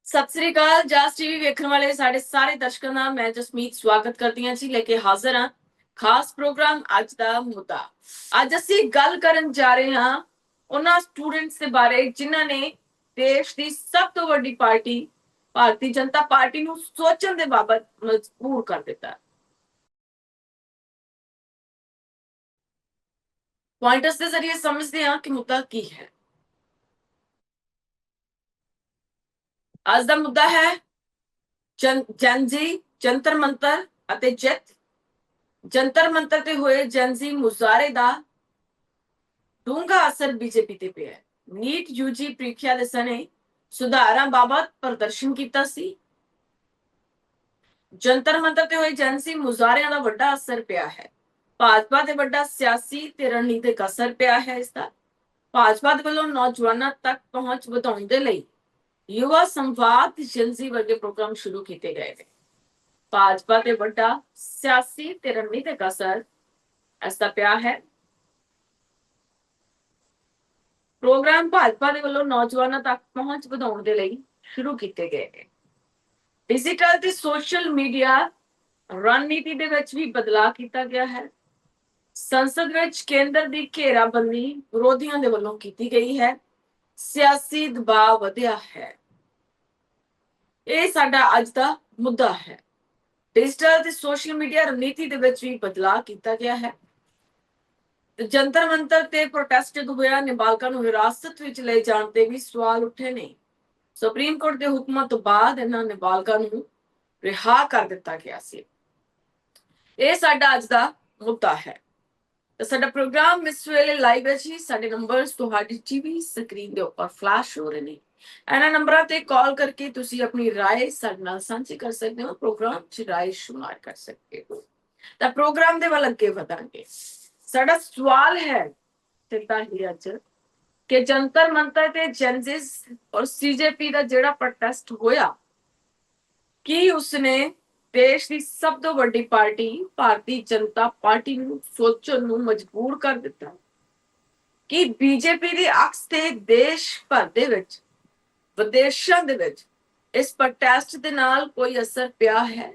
ਸਤਿ ਸ੍ਰੀ ਅਕਾਲ। ਜਸ TV ਵੇਖਣ ਵਾਲੇ ਸਾਡੇ ਸਾਰੇ ਦਰਸ਼ਕਾਂ ਦਾ ਮੈਂ ਜਸਮੀਤ ਸਵਾਗਤ ਕਰਦੀ ਹਾਂ ਜੀ। ਲੈ ਕੇ ਹਾਜ਼ਰ ਹਾਂ ਖਾਸ ਪ੍ਰੋਗਰਾਮ ਅੱਜ ਦਾ ਮੁੱਦਾ। ਅੱਜ ਅਸੀਂ ਗੱਲ ਕਰਨ ਜਾ ਰਹੇ ਹਾਂ ਉਹਨਾਂ ਸਟੂਡੈਂਟਸ ਦੇ ਬਾਰੇ ਜਿਨ੍ਹਾਂ ਨੇ ਦੇਸ਼ ਦੀ ਸਭ ਤੋਂ ਵੱਡੀ ਪਾਰਟੀ ਭਾਰਤੀ ਜਨਤਾ ਪਾਰਟੀ ਨੂੰ ਸੋਚਣ ਦੇ ਬਾਬਤ ਮਜਬੂਰ ਕਰ ਦਿੱਤਾ। ਪੁਆਇੰਟਰਸ ਦੇ ਜ਼ਰੀਏ ਸਮਝਦੇ ਹਾਂ ਕਿ ਮੁੱਦਾ ਕੀ ਹੈ। ਅੱਜ ਦਾ ਮੁੱਦਾ ਹੈ ਜਨਜੀ ਜੰਤਰ ਮੰਤਰ ਅਤੇ ਜਿੱਤ। ਜੰਤਰ ਮੰਤਰ ਤੇ ਹੋਏ ਜਨਜੀ ਮੁਜ਼ਾਹਰੇ ਦਾ ਡੂੰਘਾ ਅਸਰ ਬੀਜੇਪੀ ਤੇ ਪਿਆ ਹੈ। ਨੀਟ ਯੂਜੀ ਪ੍ਰੀਖਿਆ ਦੇ ਸਣੇ ਸੁਧਾਰਾਂ ਬਾਬਤ ਪ੍ਰਦਰਸ਼ਨ ਕੀਤਾ ਸੀ। ਜੰਤਰ ਮੰਤਰ ਤੇ ਹੋਏ ਜਨਸੀ ਮੁਜ਼ਾਹਰਿਆਂ ਦਾ ਵੱਡਾ ਅਸਰ ਪਿਆ ਹੈ। ਭਾਜਪਾ ਤੇ ਵੱਡਾ ਸਿਆਸੀ ਤੇ ਰਣਨੀਤਿਕ ਅਸਰ ਪਿਆ ਹੈ। ਇਸ ਦਾ ਭਾਜਪਾ ਦੇ ਵੱਲੋਂ ਨੌਜਵਾਨਾਂ ਤੱਕ ਪਹੁੰਚ ਵਧਾਉਣ ਦੇ ਲਈ ਯੁਵਾ ਸੰਵਾਦ ਜਨਸੀ ਵਰਗੇ ਪ੍ਰੋਗਰਾਮ ਸ਼ੁਰੂ ਕੀਤੇ ਗਏ ਨੇ। ਭਾਜਪਾ ਤੇ ਵੱਡਾ ਸਿਆਸੀ ਤੇ ਰਣਨੀਤਿਕ ਅਸਰ ਇਸ ਦਾ ਪਿਆ ਹੈ। ਪ੍ਰੋਗਰਾਮ ਭਾਜਪਾ ਦੇ ਵੱਲੋਂ ਨੌਜਵਾਨਾਂ ਤੱਕ ਪਹੁੰਚ ਵਧਾਉਣ ਦੇ ਲਈ ਸ਼ੁਰੂ ਕੀਤੇ ਗਏ ਨੇ। ਡਿਜੀਟਲ ਤੇ ਸੋਸ਼ਲ ਮੀਡੀਆ ਰਣਨੀਤੀ ਦੇ ਵਿੱਚ ਵੀ ਬਦਲਾਅ ਕੀਤਾ ਗਿਆ ਹੈ। ਸੰਸਦ ਵਿੱਚ ਕੇਂਦਰ ਦੀ ਘੇਰਾਬੰਦੀ ਵਿਰੋਧੀਆਂ ਦੇ ਵੱਲੋਂ ਕੀਤੀ ਗਈ ਹੈ। ਸਿਆਸੀ ਦਬਾਅ ਵਧਿਆ ਹੈ। ਇਹ ਸਾਡਾ ਅੱਜ ਦਾ ਮੁੱਦਾ ਹੈ। ਡਿਜੀਟਲ ਤੇ ਸੋਸ਼ਲ ਮੀਡੀਆ ਰਣਨੀਤੀ ਦੇ ਵਿੱਚ ਵੀ ਬਦਲਾਅ ਕੀਤਾ ਗਿਆ ਹੈ। ਜੰਤਰ ਮੰਤਰ ਤੇ ਪ੍ਰੋਟੈਸਟ ਜਦੋਂ ਹੋਇਆ, ਨਾਬਾਲਗਾਂ ਨੂੰ ਹਿਰਾਸਤ ਵਿੱਚ ਲਏ ਜਾਣ ਤੇ ਵੀ ਸਵਾਲ ਉੱਠੇ ਨੇ। ਸੁਪਰੀਮ ਕੋਰਟ ਦੇ ਹੁਕਮਾਂ ਤੋਂ ਬਾਅਦ ਇਹਨਾਂ ਨਾਬਾਲਗਾਂ ਨੂੰ ਰਿਹਾ ਕਰ ਦਿੱਤਾ ਗਿਆ ਸੀ। ਇਹ ਸਾਡਾ ਅੱਜ ਦਾ ਮੁੱਦਾ ਹੈ। ਸਾਡਾ ਪ੍ਰੋਗਰਾਮ ਇਸ ਵੇਲੇ ਲਾਈਵ ਹੈ ਜੀ। ਸਾਡੇ ਨੰਬਰਸ ਤੁਹਾਡੀ ਟੀਵੀ ਸਕਰੀਨ ਦੇ ਉੱਪਰ ਫਲੈਸ਼ ਹੋ ਰਹੇ ਨੇ। ਇਹਨਾਂ ਨੰਬਰਾਂ ਤੇ ਕਾਲ ਕਰਕੇ ਤੁਸੀਂ ਆਪਣੀ ਰਾਏ ਸਾਡੇ ਨਾਲ ਸਾਂਝੀ ਕਰ ਸਕਦੇ ਹੋ। ਪ੍ਰੋਗਰਾਮ 'ਚ ਰਾਏ ਸ਼ੁਮਾਰ ਕਰ ਸਕਦੇ ਹੋ। ਤਾਂ ਪ੍ਰੋਗਰਾਮ ਦੇ ਵੱਲ ਅੱਗੇ ਵਧਾਂਗੇ। ਸਾਡਾ ਸਵਾਲ ਹੈ ਸਿੱਧਾ ਹੀ ਅੱਜ ਕਿ ਜੰਤਰ ਮੰਤਰ ਤੇ ਜਨਸਿਸ ਔਰ ਸੀਜੇਪੀ ਦਾ ਜਿਹੜਾ ਪ੍ਰੋਟੈਸਟ ਹੋਇਆ, ਕੀ ਉਸਨੇ ਦੇਸ਼ ਦੀ ਸਭ ਤੋਂ ਵੱਡੀ ਪਾਰਟੀ ਭਾਰਤੀ ਜਨਤਾ ਪਾਰਟੀ ਨੂੰ ਸੋਚਣ ਨੂੰ ਮਜਬੂਰ ਕਰ ਦਿੱਤਾ? ਕਿ ਬੀਜੇਪੀ ਦੀ ਅਕਸ ਤੇ ਦੇਸ਼ ਭਰ ਦੇ ਵਿੱਚ ਵਿਦੇਸ਼ਾਂ ਦੇ ਵਿੱਚ ਇਸ ਪ੍ਰੋਟੈਸਟ ਦੇ ਨਾਲ ਕੋਈ ਅਸਰ ਪਿਆ ਹੈ?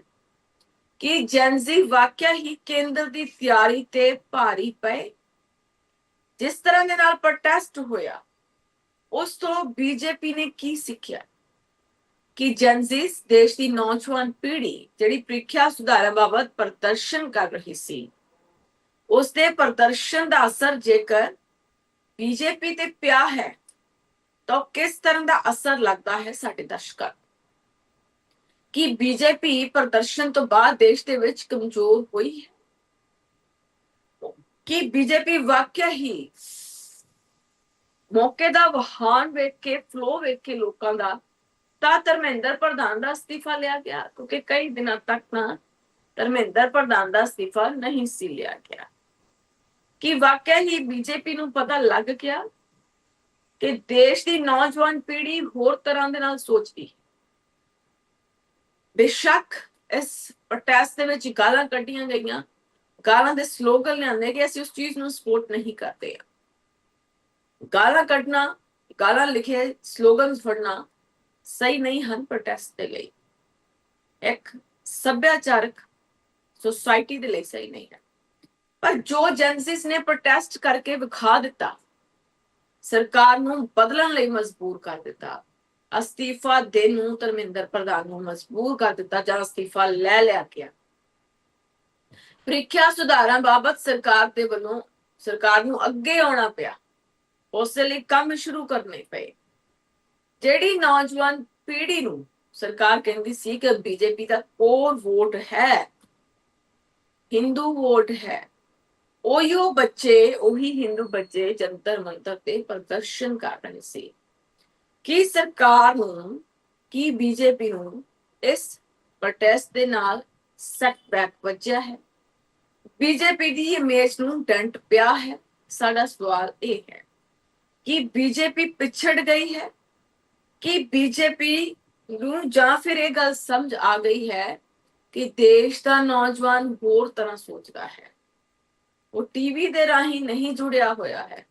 ਕਿ ਜੈਨਜ਼ੀ ਵਾਕਿਆ ਹੀ ਕੇਂਦਰ ਦੀ ਤਿਆਰੀ ਤੇ ਭਾਰੀ ਪਏ? ਜਿਸ ਤਰ੍ਹਾਂ ਦੇ ਨਾਲ ਪ੍ਰੋਟੈਸਟ ਹੋਇਆ ਉਸ ਤੋਂ ਬੀਜੇਪੀ ਨੇ ਕੀ ਸਿੱਖਿਆ? ਕਿ ਜੈਨਜ਼ੀਸ ਦੇਸ਼ ਦੀ ਨੌਜਵਾਨ ਪੀੜ੍ਹੀ ਜਿਹੜੀ ਪ੍ਰੀਖਿਆ ਸੁਧਾਰਾਂ ਬਾਬਤ ਪ੍ਰਦਰਸ਼ਨ ਕਰ ਰਹੀ ਸੀ, ਉਸ ਦੇ ਪ੍ਰਦਰਸ਼ਨ ਦਾ ਅਸਰ ਜੇਕਰ ਬੀਜੇਪੀ ਤੇ ਪਿਆ ਹੈ ਤਾਂ ਕਿਸ ਤਰ੍ਹਾਂ ਦਾ ਅਸਰ ਲੱਗਦਾ ਹੈ ਸਾਡੇ ਦਰਸ਼ਕਾਂ? ਕਿ ਬੀਜੇਪੀ ਪ੍ਰਦਰਸ਼ਨ ਤੋਂ ਬਾਅਦ ਦੇਸ਼ ਦੇ ਵਿੱਚ ਕਮਜ਼ੋਰ ਹੋਈ ਹੈ? ਕਿ ਬੀਜੇਪੀ ਵਾਕਿਆ ਹੀ ਮੌਕੇ ਦਾ ਵਹਾਨ ਵੇਖ ਕੇ, ਫਲੋ ਵੇਖ ਕੇ ਲੋਕਾਂ ਦਾ, ਤਾਂ ਧਰਮਿੰਦਰ ਪ੍ਰਧਾਨ ਦਾ ਅਸਤੀਫਾ ਲਿਆ ਗਿਆ? ਕਿਉਂਕਿ ਕਈ ਦਿਨਾਂ ਤੱਕ ਨਾ ਧਰਮਿੰਦਰ ਪ੍ਰਧਾਨ ਦਾ ਅਸਤੀਫਾ ਨਹੀਂ ਸੀ ਲਿਆ ਗਿਆ। ਕਿ ਵਾਕਿਆ ਹੀ ਬੀਜੇਪੀ ਨੂੰ ਪਤਾ ਲੱਗ ਗਿਆ ਕਿ ਦੇਸ਼ ਦੀ ਨੌਜਵਾਨ ਪੀੜ੍ਹੀ ਹੋਰ ਤਰ੍ਹਾਂ ਦੇ ਨਾਲ ਸੋਚਦੀ। ਬੇਸ਼ੱਕ ਇਸ ਪ੍ਰੋਟੈਸਟ ਦੇ ਵਿੱਚ ਗਾਲਾਂ ਕੱਢੀਆਂ ਗਈਆਂ, ਗਾਲਾਂ ਦੇ ਸਲੋਗਨ ਲਿਆਂਦੇ ਕਿ ਅਸੀਂ ਉਸ ਚੀਜ਼ ਨੂੰ ਸਪੋਰਟ ਨਹੀਂ ਕਰਦੇ। ਗਾਲਾਂ ਕੱਢਣਾ, ਗਾਲਾਂ ਲਿਖੇ ਸਲੋਗਨ ਫੜਨਾ ਸਹੀ ਨਹੀਂ ਹਨ ਪ੍ਰੋਟੈਸਟ ਦੇ ਲਈ। ਇੱਕ ਸੱਭਿਆਚਾਰਕ ਸੋਸਾਇਟੀ ਦੇ ਲਈ ਸਹੀ ਨਹੀਂ ਹੈ। ਪਰ ਜੋ ਜੈਨਸਿਸ ਨੇ ਪ੍ਰੋਟੈਸਟ ਕਰਕੇ ਵਿਖਾ ਦਿੱਤਾ, ਸਰਕਾਰ ਨੂੰ ਬਦਲਣ ਲਈ ਮਜਬੂਰ ਕਰ ਦਿੱਤਾ, ਅਸਤੀਫਾ ਦੇਣ ਨੂੰ ਧਰਮਿੰਦਰ ਪ੍ਰਧਾਨ ਨੂੰ ਮਜਬੂਰ ਕਰ ਦਿੱਤਾ ਜਾਂ ਅਸਤੀਫਾ ਲੈ ਲਿਆ ਗਿਆ। ਪ੍ਰੀਖਿਆ ਸੁਧਾਰਾਂ ਬਾਬਤ ਸਰਕਾਰ ਨੂੰ ਅੱਗੇ ਆਉਣਾ ਪਿਆ। ਉਸ ਲਈ ਕੰਮ ਸ਼ੁਰੂ ਕਰਨੇ ਪਏ। ਜਿਹੜੀ ਨੌਜਵਾਨ ਪੀੜ੍ਹੀ ਨੂੰ ਸਰਕਾਰ ਕਹਿੰਦੀ ਸੀ ਕਿ ਬੀਜੇਪੀ ਦਾ ਕੋਰ ਵੋਟ ਹੈ, ਹਿੰਦੂ ਵੋਟ ਹੈ, ਉਹੀ ਹਿੰਦੂ ਬੱਚੇ ਜੰਤਰ ਮੰਤਰ ਤੇ ਪ੍ਰਦਰਸ਼ਨ ਕਰ ਰਹੇ ਸੀ। ਕੀ ਸਰਕਾਰ ਨੂੰ, ਕੀ ਬੀਜੇਪੀ ਨੂੰ ਇਸ ਪ੍ਰੋਟੈਸਟ ਦੇ ਨਾਲ ਸੈਟਬੈਕ ਵੱਜਿਆ ਹੈ? ਬੀਜੇਪੀ ਦੀ ਇਮੇਜ ਨੂੰ ਡੈਂਟ ਪਿਆ ਹੈ? ਸਾਡਾ ਸਵਾਲ ਇਹ ਹੈ ਕਿ ਬੀਜੇਪੀ ਪਿਛੜ ਗਈ ਹੈ? ਕਿ ਬੀਜੇਪੀ ਨੂੰ ਜਾਂ ਫਿਰ ਇਹ ਗੱਲ ਸਮਝ ਆ ਗਈ ਹੈ ਕਿ ਦੇਸ਼ ਦਾ ਨੌਜਵਾਨ ਹੋਰ ਤਰ੍ਹਾਂ ਸੋਚਦਾ ਹੈ, ਉਹ ਟੀਵੀ ਦੇ ਰਾਹੀਂ ਨਹੀਂ ਜੁੜਿਆ ਹੋਇਆ ਹੈ,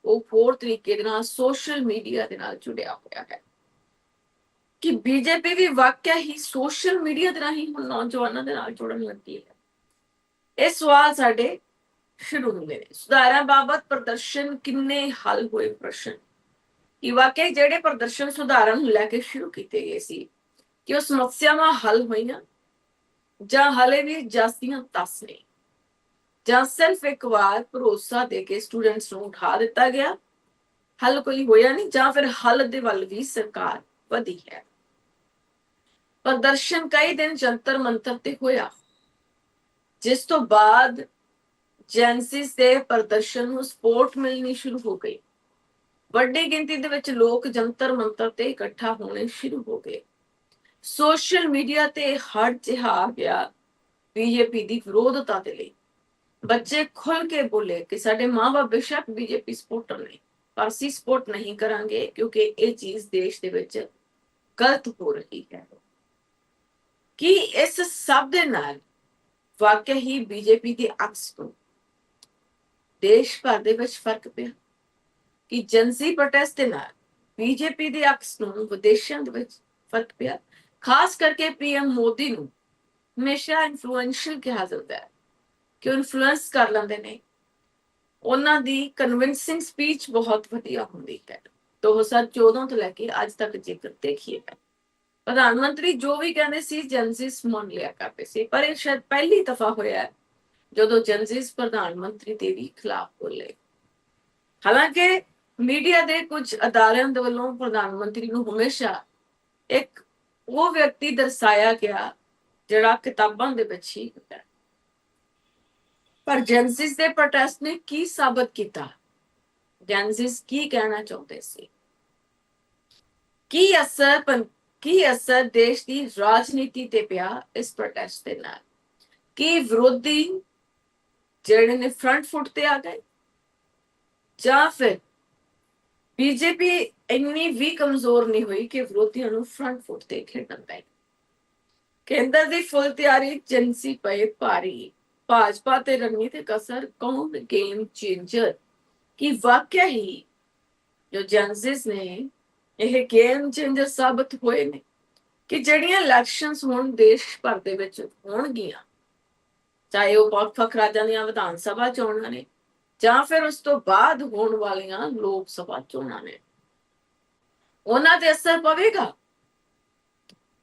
ਉਹ ਹੋਰ ਤਰੀਕੇ ਦੇ ਨਾਲ ਸੋਸ਼ਲ ਮੀਡੀਆ ਦੇ ਨਾਲ ਜੁੜਿਆ ਹੋਇਆ ਹੈ। ਕਿ ਬੀਜੇਪੀ ਵੀ ਵਾਕਿਆ ਹੀ ਸੋਸ਼ਲ ਮੀਡੀਆ ਦੇ ਰਾਹੀਂ ਹੁਣ ਨੌਜਵਾਨਾਂ ਦੇ ਨਾਲ ਜੁੜਨ ਲੱਗੀ ਹੈ। ਇਹ ਸਵਾਲ ਸਾਡੇ ਸ਼ੁਰੂ ਹੁੰਦੇ ਨੇ। ਸੁਧਾਰਾਂ ਬਾਬਤ ਪ੍ਰਦਰਸ਼ਨ ਕਿੰਨੇ ਹੱਲ ਹੋਏ ਪ੍ਰਸ਼ਨ, ਕਿ ਵਾਕਿਆ ਜਿਹੜੇ ਪ੍ਰਦਰਸ਼ਨ ਸੁਧਾਰਾਂ ਨੂੰ ਲੈ ਕੇ ਸ਼ੁਰੂ ਕੀਤੇ ਗਏ ਸੀ, ਕਿ ਉਹ ਸਮੱਸਿਆਵਾਂ ਹੱਲ ਹੋਈਆਂ ਜਾਂ ਹਾਲੇ ਵੀ ਜਾਸੀਆਂ ਤਸ ਨੇ, ਜਾਂ ਸਿਰਫ ਇੱਕ ਵਾਰ ਭਰੋਸਾ ਦੇ ਕੇ ਸਟੂਡੈਂਟਸ ਨੂੰ ਉਠਾ ਦਿੱਤਾ ਗਿਆ, ਹੱਲ ਕੋਈ ਹੋਇਆ ਨਹੀਂ, ਜਾਂ ਫਿਰ ਹੱਲ ਦੇ ਵੱਲ ਵੀ ਸਰਕਾਰ ਵਧੀ ਹੈ। ਪ੍ਰਦਰਸ਼ਨ ਕਈ ਦਿਨ ਜੰਤਰ ਮੰਤਰ ਤੇ ਹੋਇਆ, ਜਿਸ ਤੋਂ ਬਾਅਦ ਜੈਂਸਿਸ ਦੇ ਪ੍ਰਦਰਸ਼ਨ ਨੂੰ ਸਪੋਰਟ ਮਿਲਣੀ ਸ਼ੁਰੂ ਹੋ ਗਈ। ਵੱਡੀ ਗਿਣਤੀ ਦੇ ਵਿੱਚ ਲੋਕ ਜੰਤਰ ਮੰਤਰ ਤੇ ਇਕੱਠਾ ਹੋਣੇ ਸ਼ੁਰੂ ਹੋ ਗਏ। ਸੋਸ਼ਲ ਮੀਡੀਆ ਤੇ ਹੜ ਜਿਹਾ ਆ ਗਿਆ ਬੀਜੇਪੀ ਦੀ ਵਿਰੋਧਤਾ ਦੇ ਲਈ। ਬੱਚੇ ਖੁੱਲ ਕੇ ਬੋਲੇ ਕਿ ਸਾਡੇ ਮਾਂ-ਬਾਪ ਬੇਸ਼ੱਕ ਬੀਜੇਪੀ ਸਪੋਰਟਰ ਨੇ, ਪਰ ਅਸੀਂ ਸਪੋਰਟ ਨਹੀਂ ਕਰਾਂਗੇ, ਕਿਉਂਕਿ ਇਹ ਚੀਜ਼ ਦੇਸ਼ ਦੇ ਵਿੱਚ ਗਲਤ ਹੋ ਰਹੀ ਹੈ। ਕਿ ਇਸ ਸਭ ਦੇ ਨਾਲ ਵਾਕਿਆ ਹੀ ਬੀਜੇਪੀ ਦੀ ਅਕਸ ਨੂੰ ਦੇਸ਼ ਭਰ ਦੇ ਵਿੱਚ ਫਰਕ ਪਿਆ, ਕਿ ਜਨਸੀ ਪ੍ਰੋਟੈਸਟ ਦੇ ਨਾਲ ਬੀਜੇਪੀ ਦੀ ਅਕਸ ਨੂੰ ਵਿਦੇਸ਼ਾਂ ਦੇ ਵਿੱਚ ਫਰਕ ਪਿਆ। ਖਾਸ ਕਰਕੇ ਪੀਐਮ ਮੋਦੀ ਨੂੰ ਹਮੇਸ਼ਾ ਇਨਫਲੂਐਂਸ਼ੀਅਲ ਕਿਹਾ ਜਾਂਦਾ ਹੈ, ਕਿ ਉਹ ਇਨਫਲੂਐਂਸ ਕਰ ਲੈਂਦੇ ਨੇ। ਉਹਨਾਂ ਦੀ ਕਨਵਿੰਸਿੰਗ ਸਪੀਚ ਬਹੁਤ ਵਧੀਆ ਹੁੰਦੀ ਹੈ। 2014 ਤੋਂ ਲੈ ਕੇ ਅੱਜ ਤੱਕ ਜੇਕਰ ਦੇਖੀਏ, ਪ੍ਰਧਾਨ ਮੰਤਰੀ ਜੋ ਵੀ ਕਹਿੰਦੇ ਸੀ ਜਨਸਿਸ ਮੰਨ ਲਿਆ ਕਰਦੇ ਸੀ। ਪਰ ਇਹ ਸ਼ਾਇਦ ਪਹਿਲੀ ਦਫਾ ਹੋਇਆ ਜਦੋਂ ਜਨਸਿਸ ਪ੍ਰਧਾਨ ਮੰਤਰੀ ਦੇ ਵੀ ਖਿਲਾਫ ਬੋਲੇ। ਹਾਲਾਂਕਿ ਮੀਡੀਆ ਦੇ ਕੁਝ ਅਦਾਰਿਆਂ ਦੇ ਵੱਲੋਂ ਪ੍ਰਧਾਨ ਮੰਤਰੀ ਨੂੰ ਹਮੇਸ਼ਾ ਇੱਕ ਉਹ ਵਿਅਕਤੀ ਦਰਸਾਇਆ ਗਿਆ ਜਿਹੜਾ ਕਿਤਾਬਾਂ ਦੇ ਵਿੱਚ ਹੀ ਹੁੰਦਾ। ਪਰ ਜੈਨਸਿਸ ਦੇ ਪ੍ਰੋਟੈਸਟ ਨੇ ਕੀ ਸਾਬਤ ਕੀਤਾ? ਜੈਨਸਿਸ ਕੀ ਕਹਿਣਾ ਚਾਹੁੰਦੇ ਸੀ? ਕੀ ਅਸਰ ਦੇਸ਼ ਦੀ ਰਾਜਨੀਤੀ ਤੇ ਪਿਆ ਇਸ ਪ੍ਰੋਟੈਸਟ ਦੇ ਨਾਲ? ਕੀ ਵਿਰੋਧੀ ਜਿਹੜੇ ਨੇ ਫਰੰਟ ਫੁੱਟ ਤੇ ਆ ਗਏ, ਜਾਂ ਫਿਰ ਬੀਜੇਪੀ ਇੰਨੀ ਵੀ ਕਮਜ਼ੋਰ ਨਹੀਂ ਹੋਈ ਕਿ ਵਿਰੋਧੀਆਂ ਨੂੰ ਫਰੰਟ ਫੁੱਟ ਤੇ ਖੇਡਣ ਪਏ? ਕੇਂਦਰ ਦੀ ਫੁੱਲ ਤਿਆਰੀ, ਜਿੰਸੀ ਪਏ ਭਾਰੀ, ਭਾਜਪਾ ਤੇ ਰਣਨੀਤਿਕ ਅਸਰ, ਕੌਣ ਗੇਮ ਚੇਂਜਰ? ਕਿ ਵਾਕਿਆ ਹੀ ਜੋ ਜੈਨਸਿਸ ਨੇ ਇਹ ਗੇਮ ਚੇਂਜਰ ਸਾਬਤ ਹੋਏ ਨੇ, ਕਿ ਜਿਹੜੀਆਂ ਇਲੈਕਸ਼ਨਸ ਹੁਣ ਦੇਸ਼ ਭਰ ਦੇ ਵਿੱਚ ਹੋਣਗੀਆਂ, ਚਾਹੇ ਉਹ ਵੱਖ-ਵੱਖ ਰਾਜਾਂ ਦੀਆਂ ਵਿਧਾਨ ਸਭਾ ਚੋਣਾਂ ਨੇ ਜਾਂ ਫਿਰ ਉਸ ਤੋਂ ਬਾਅਦ ਹੋਣ ਵਾਲੀਆਂ ਲੋਕ ਸਭਾ ਚੋਣਾਂ ਨੇ, ਉਹਨਾਂ ਤੇ ਅਸਰ ਪਵੇਗਾ?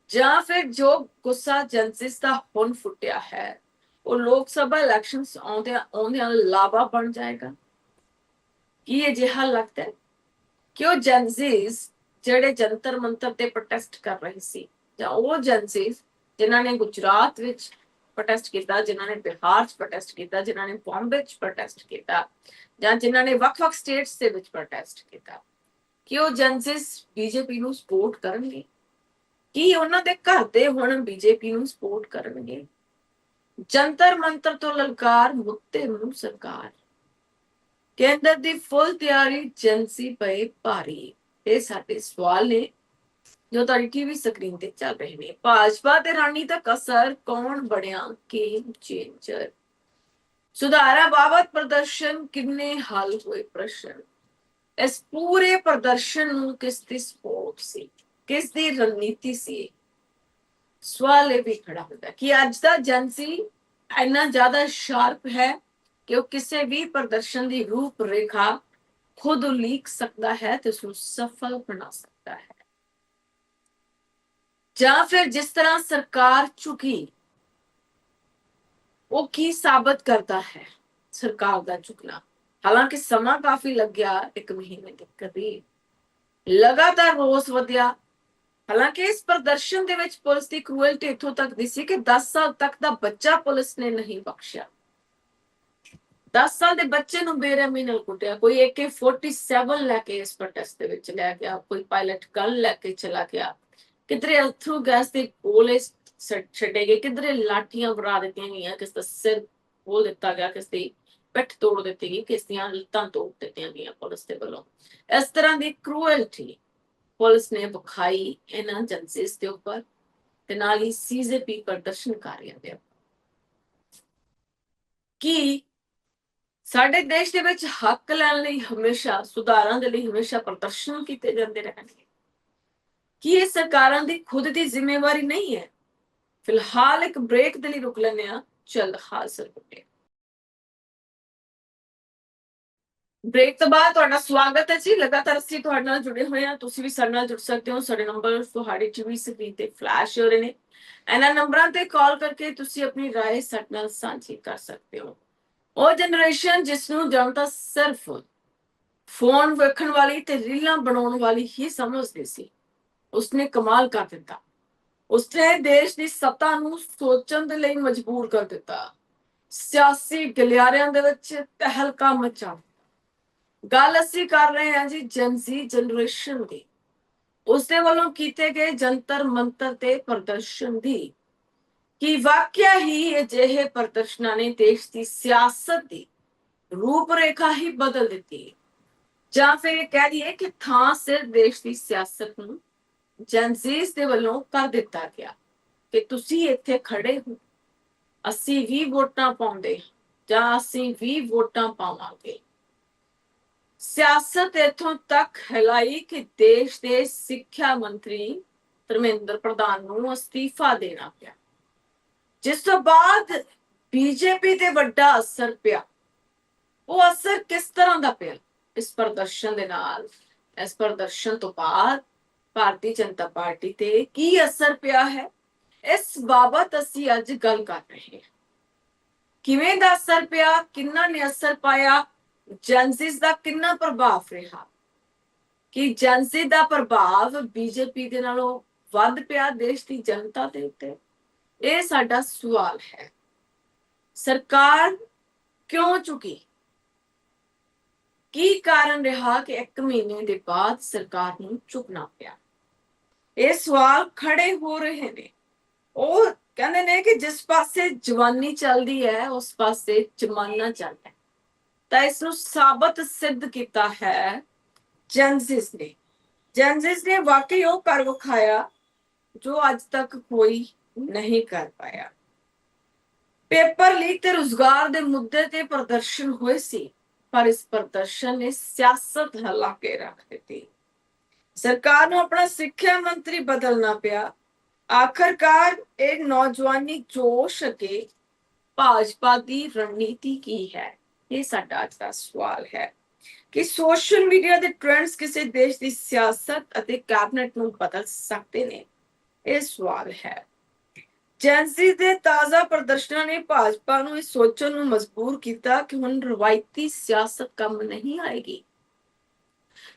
ਜਾਂ ਫਿਰ ਜੋ ਗੁੱਸਾ ਜਨਸਿਸ ਦਾ ਹੁਣ ਫੁੱਟਿਆ ਹੈ ਉਹ ਲੋਕ ਸਭਾ ਇਲੈਕਸ਼ਨਸ ਆਉਂਦਿਆਂ ਲਾਵਾ ਬਣ ਜਾਏਗਾ? ਕੀ ਇਹ ਜਿਹਾ ਲੱਗਦਾ ਹੈ ਕਿ ਉਹ ਜਨਸਿਸ ਜਿਹੜੇ ਜੰਤਰ ਮੰਤਰ ਤੇ ਪ੍ਰੋਟੈਸਟ ਕਰ ਰਹੇ ਸੀ, ਜਾਂ ਉਹ ਜਨਸਿਸ ਜਿਨ੍ਹਾਂ ਨੇ ਗੁਜਰਾਤ ਵਿੱਚ ਪ੍ਰੋਟੈਸਟ ਕੀਤਾ, ਜਿਨ੍ਹਾਂ ਨੇ ਬਿਹਾਰ 'ਚ ਪ੍ਰੋਟੈਸਟ ਕੀਤਾ, ਜਿਨ੍ਹਾਂ ਨੇ ਬੰਬੇ 'ਚ ਪ੍ਰੋਟੈਸਟ ਕੀਤਾ, ਜਾਂ ਜਿਨ੍ਹਾਂ ਨੇ ਵੱਖ-ਵੱਖ ਸਟੇਟਸ ਦੇ ਵਿੱਚ ਪ੍ਰੋਟੈਸਟ ਕੀਤਾ, ਕਿ ਉਹ ਜਨਸਿਸ ਬੀਜੇਪੀ ਨੂੰ ਸਪੋਰਟ ਕਰਨਗੇ? ਕੀ ਉਹਨਾਂ ਦੇ ਘਰ ਦੇ ਹੁਣ ਬੀਜੇਪੀ ਨੂੰ ਸਪੋਰਟ ਕਰਨਗੇ? ਜੰਤਰ ਮੰਤਰ ਤੋਂ ਲਲਕਾਰ, ਮੁੱਦੇ ਨੂੰ ਸਰਕਾਰ, ਕੇਂਦਰ ਦੀ ਫੁੱਲ ਤਿਆਰੀ, ਏਜੰਸੀ ਪਏ ਭਾਰੀ। ਇਹ ਸਾਡੇ ਸਵਾਲ ਨੇ ਜੋ ਤੁਹਾਡੀ ਟੀਵੀ ਸਕਰੀਨ ਤੇ ਚੱਲ ਰਹੇ ਨੇ। ਭਾਜਪਾ ਤੇ ਰਣਨੀਤਿਕ ਅਸਰ, ਕੌਣ ਬਣਿਆ ਗੇਮ ਚੇਂਜਰ? ਸੁਧਾਰਾਂ ਬਾਬਤ ਪ੍ਰਦਰਸ਼ਨ ਕਿੰਨੇ ਹੱਲ ਹੋਏ ਪ੍ਰਸ਼ਨ? ਇਸ ਪੂਰੇ ਪ੍ਰਦਰਸ਼ਨ ਨੂੰ ਕਿਸ ਦੀ ਸਪੋਰਟ ਸੀ, ਕਿਸ ਦੀ ਰਣਨੀਤੀ ਸੀ? ਸਵਾਲ ਇਹ ਵੀ ਖੜਾ ਹੁੰਦਾ ਕਿ ਅੱਜ ਦਾ ਏਜੰਸੀ ਇੰਨਾ ਜ਼ਿਆਦਾ ਸ਼ਾਰਪ ਹੈ ਕਿ ਉਹ ਕਿਸੇ ਵੀ ਪ੍ਰਦਰਸ਼ਨ ਦੀ ਰੂਪ ਰੇਖਾ ਖੁਦ ਉਲੀਕ ਸਕਦਾ ਹੈ ਤੇ ਉਸਨੂੰ ਸਫਲ ਬਣਾ ਸਕਦਾ ਹੈ। ਜਾਂ ਫਿਰ ਜਿਸ ਤਰ੍ਹਾਂ ਸਰਕਾਰ ਝੁਕੀ, ਉਹ ਕੀ ਸਾਬਤ ਕਰਦਾ ਹੈ ਸਰਕਾਰ ਦਾ ਝੁਕਣਾ? ਹਾਲਾਂਕਿ ਸਮਾਂ ਕਾਫੀ ਲੱਗਿਆ, 1 ਮਹੀਨੇ ਦੇ ਕਰੀਬ, ਲਗਾਤਾਰ ਰੋਸ ਵਧਿਆ। ਹਾਲਾਂਕਿ ਇਸ ਪ੍ਰਦਰਸ਼ਨ ਦੇ ਵਿੱਚ ਪੁਲਿਸ ਦੀ ਕਰੂਅਲਟੀ ਇੱਥੋਂ ਤੱਕ ਦੀ ਸੀ ਕਿ 10 ਸਾਲ ਤੱਕ ਦਾ ਬੱਚਾ ਪੁਲਿਸ ਨੇ ਨਹੀਂ ਬਖਸ਼ਿਆ। 10 ਸਾਲ ਦੇ ਬੱਚੇ ਨੂੰ ਬੇਰਹਿਮੀ ਨਾਲ ਕੁੱਟਿਆ। ਕੋਈ AK-47 ਲੈ ਕੇ ਇਸ ਪ੍ਰੋਟੈਸਟ ਦੇ ਵਿੱਚ ਲੈ ਗਿਆ, ਕੋਈ ਪਾਇਲਟ ਗਨ ਲੈ ਕੇ ਚਲਾ ਗਿਆ, ਕਿਧਰੇ ਅਥਰੂ ਗੈਸ ਦੇ ਗੋਲੇ ਛੱਡੇ ਗਏ, ਕਿਧਰੇ ਲਾਠੀਆਂ ਵਰਾ ਦਿੱਤੀਆਂ ਗਈਆਂ, ਕਿਸ ਦਾ ਸਿਰ ਖੋਲ ਦਿੱਤਾ ਗਿਆ, ਕਿਸ ਦੀ ਪਿੱਠ ਤੋੜ ਦਿੱਤੀ ਗਈ, ਕਿਸ ਦੀਆਂ ਲੱਤਾਂ ਤੋੜ ਦਿੱਤੀਆਂ ਗਈਆਂ ਪੁਲਿਸ ਦੇ ਵੱਲੋਂ। ਇਸ ਤਰ੍ਹਾਂ ਦੀ ਕਰੂਅਲਟੀ ਪੁਲਿਸ ਨੇ ਵਿਖਾਈ ਇਹਨਾਂ ਏਜੰਸੀਜ਼ ਦੇ ਉੱਪਰ ਤੇ ਨਾਲ ਹੀ ਸੀਜ਼ੇਪੀ ਪ੍ਰਦਰਸ਼ਨਕਾਰੀਆਂ ਦੇ। ਕਿ ਸਾਡੇ ਦੇਸ਼ ਦੇ ਵਿੱਚ ਹੱਕ ਲੈਣ ਲਈ ਹਮੇਸ਼ਾ, ਸੁਧਾਰਾਂ ਦੇ ਲਈ ਹਮੇਸ਼ਾ ਪ੍ਰਦਰਸ਼ਨ ਕੀਤੇ ਜਾਂਦੇ ਰਹਿਣਗੇ। कि ये सरकारां दी खुद दी जिम्मेवारी नहीं है। फिलहाल एक ब्रेक ਦੇ ਲਈ ਰੁਕ ਲੈਂਦੇ ਆ, ਜਲਦ ਹਾਜ਼ਰ ਹੋਗੇ। ਬ੍ਰੇਕ ਤੋਂ ਬਾਅਦ ਤੁਹਾਡਾ ਸਵਾਗਤ ਹੈ ਜੀ। ਲਗਾਤਾਰ ਅਸੀਂ ਤੁਹਾਡੇ ਨਾਲ ਜੁੜੇ ਹੋਏ ਹਾਂ, ਤੁਸੀਂ ਵੀ ਸਾਡੇ ਨਾਲ ਜੁੜ ਸਕਦੇ ਹੋ। ਸਾਡੇ ਨੰਬਰ ਤੁਹਾਡੀ ਟੀਵੀ ਸਕਰੀਨ ਤੇ ਫਲੈਸ਼ ਹੋ ਰਹੇ ਨੇ। ਇਹਨਾਂ ਨੰਬਰਾਂ ਤੇ ਕਾਲ ਕਰਕੇ ਤੁਸੀਂ ਆਪਣੀ ਰਾਏ ਸਾਡੇ ਨਾਲ ਸਾਂਝੀ ਕਰ ਸਕਦੇ ਹੋ। ਉਹ ਜਨਰੇਸ਼ਨ ਜਿਸ ਨੂੰ ਜਨਤਾ ਸਿਰਫ ਫੋਨ ਵੇਖਣ ਵਾਲੀ ਤੇ ਰੀਲਾਂ ਬਣਾਉਣ ਵਾਲੀ ਹੀ ਸਮਝਦੀ ਸੀ, ਉਸਨੇ ਕਮਾਲ ਕਰ ਦਿੱਤਾ। ਉਸਨੇ ਦੇਸ਼ ਦੀ ਸੱਤਾ ਨੂੰ ਸੋਚਣ ਦੇ ਲਈ ਮਜਬੂਰ ਕਰ ਦਿੱਤਾ। ਸਿਆਸੀ ਗਲਿਆਰਿਆਂ ਦੇ ਵਿੱਚ ਤਹਿਲਕਾ ਮਚਾ। ਗੱਲ ਅਸੀਂ ਕਰ ਰਹੇ ਹਾਂ ਜੀ ਜਨਜ਼ੀ ਜਨਰੇਸ਼ਨ ਦੀ। ਉਸਦੇ ਵੱਲੋਂ ਕੀਤੇ ਗਏ ਜੰਤਰ ਮੰਤਰ ਤੇ ਪ੍ਰਦਰਸ਼ਨ ਦੀ। ਕਿ ਵਾਕਿਆ ਹੀ ਅਜਿਹੇ ਪ੍ਰਦਰਸ਼ਨਾਂ ਨੇ ਦੇਸ਼ ਦੀ ਸਿਆਸਤ ਦੀ ਰੂਪਰੇਖਾ ਹੀ ਬਦਲ ਦਿੱਤੀ, ਜਾਂ ਫਿਰ ਇਹ ਕਹਿ ਦਈਏ ਕਿ ਥਾਂ ਸਿਰ ਦੇਸ਼ ਦੀ ਸਿਆਸਤ ਨੂੰ ਜਨਜ਼ੀਸ ਦੇ ਵੱਲੋਂ ਕਰ ਦਿੱਤਾ ਗਿਆ ਕਿ ਤੁਸੀਂ ਇੱਥੇ ਖੜੇ ਹੋ, ਅਸੀਂ ਵੀ ਵੋਟਾਂ ਪਾਉਂਦੇ ਜਾਂ ਅਸੀਂ ਵੀ ਵੋਟਾਂ ਪਾਵਾਂਗੇ। ਸਿਆਸਤ ਇਥੋਂ ਤੱਕ ਹਿਲਾਈ ਕਿ ਦੇਸ਼ ਦੇ ਸਿੱਖਿਆ ਮੰਤਰੀ ਧਰਮਿੰਦਰ ਪ੍ਰਧਾਨ ਨੂੰ ਅਸਤੀਫਾ ਦੇਣਾ ਪਿਆ, ਜਿਸ ਤੋਂ ਬਾਅਦ ਬੀਜੇਪੀ ਤੇ ਵੱਡਾ ਅਸਰ ਪਿਆ। ਉਹ ਅਸਰ ਕਿਸ ਤਰ੍ਹਾਂ ਦਾ ਪਿਆ ਇਸ ਪ੍ਰਦਰਸ਼ਨ ਦੇ ਨਾਲ? ਇਸ ਪ੍ਰਦਰਸ਼ਨ ਤੋਂ ਬਾਅਦ ਭਾਰਤੀ ਜਨਤਾ ਪਾਰਟੀ ਤੇ ਕੀ ਅਸਰ ਪਿਆ ਹੈ, ਇਸ ਬਾਬਤ ਅਸੀਂ ਅੱਜ ਗੱਲ ਕਰ ਰਹੇ ਹਾਂ। ਕਿਵੇਂ ਦਾ ਅਸਰ ਪਿਆ, ਕਿੰਨਾ ਨੇ ਅਸਰ ਪਾਇਆ, ਜਨਜ਼ੀਸ ਦਾ ਕਿੰਨਾ ਪ੍ਰਭਾਵ ਰਿਹਾ, ਕਿ ਜਨਜ਼ੀ ਦਾ ਪ੍ਰਭਾਵ ਬੀਜੇਪੀ ਦੇ ਨਾਲੋਂ ਵੱਧ ਪਿਆ ਦੇਸ਼ ਦੀ ਜਨਤਾ ਦੇ ਉੱਤੇ? ਇਹ ਸਾਡਾ ਸਵਾਲ ਹੈ। ਸਰਕਾਰ ਕਿਉਂ ਚੁੱਕੀ? ਕੀ ਕਾਰਨ ਰਿਹਾ ਕਿ 1 ਮਹੀਨੇ ਦੇ ਬਾਅਦ ਸਰਕਾਰ ਨੂੰ ਚੁੱਕਣਾ ਪਿਆ? ਇਹ ਸਵਾਲ ਖੜੇ ਹੋ ਰਹੇ ਨੇ। ਉਹ ਕਹਿੰਦੇ ਨੇ ਕਿ ਜਿਸ ਪਾਸੇ ਜਵਾਨੀ ਚੱਲਦੀ ਹੈ ਉਸ ਪਾਸੇ ਜ਼ਮਾਨਾ ਚੱਲਦਾ ਹੈ। ਤਾਂ ਇਸ ਨੂੰ ਸਾਬਤ ਸਿੱਧ ਕੀਤਾ ਹੈ ਜਨਜ਼ੀਸ ਨੇ। ਜਨਜ਼ੀਸ ਨੇ ਵਾਕਈ ਉਹ ਕਰ ਵਿਖਾਇਆ ਜੋ ਅੱਜ ਤੱਕ ਕੋਈ ਨਹੀਂ ਕਰ ਪਾਇਆ। ਪੇਪਰ ਲੀਕ ਤੇ ਰੁਜ਼ਗਾਰ ਦੇ ਮੁੱਦੇ ਤੇ ਪ੍ਰਦਰਸ਼ਨ ਹੋਏ ਸੀ, ਪਰ ਇਸ ਪ੍ਰਦਰਸ਼ਨ ਨੇ ਸਿਆਸਤ ਹਿਲਾ ਕੇ ਰੱਖ ਦਿੱਤੀ। ਸਰਕਾਰ ਨੂੰ ਆਪਣਾ ਸਿੱਖਿਆ ਮੰਤਰੀ ਬਦਲਣਾ ਪਿਆ। ਆਖਰਕਾਰ ਇਹ ਨੌਜਵਾਨੀ ਜੋਸ਼ ਅਤੇ ਭਾਜਪਾ ਦੀ ਰਣਨੀਤੀ ਕੀ ਹੈ? ਇਹ ਸਾਡਾ ਅੱਜ ਦਾ ਸਵਾਲ ਹੈ ਕਿ ਸੋਸ਼ਲ ਮੀਡੀਆ ਦੇ ਟ੍ਰੈਂਡਸ ਕਿਸੇ ਦੇਸ਼ ਦੀ ਸਿਆਸਤ ਅਤੇ ਕੈਬਨਿਟ ਨੂੰ ਬਦਲ ਸਕਦੇ ਨੇ। ਇਹ ਸਵਾਲ ਹੈ। ਜਨਜ਼ੀ ਦੇ ਤਾਜ਼ਾ ਪ੍ਰਦਰਸ਼ਨਾਂ ਨੇ ਭਾਜਪਾ ਨੂੰ ਇਹ ਸੋਚਣ ਨੂੰ ਮਜਬੂਰ ਕੀਤਾ ਕਿ ਹੁਣ ਰਵਾਇਤੀ ਸਿਆਸਤ ਕੰਮ ਨਹੀਂ ਆਏਗੀ।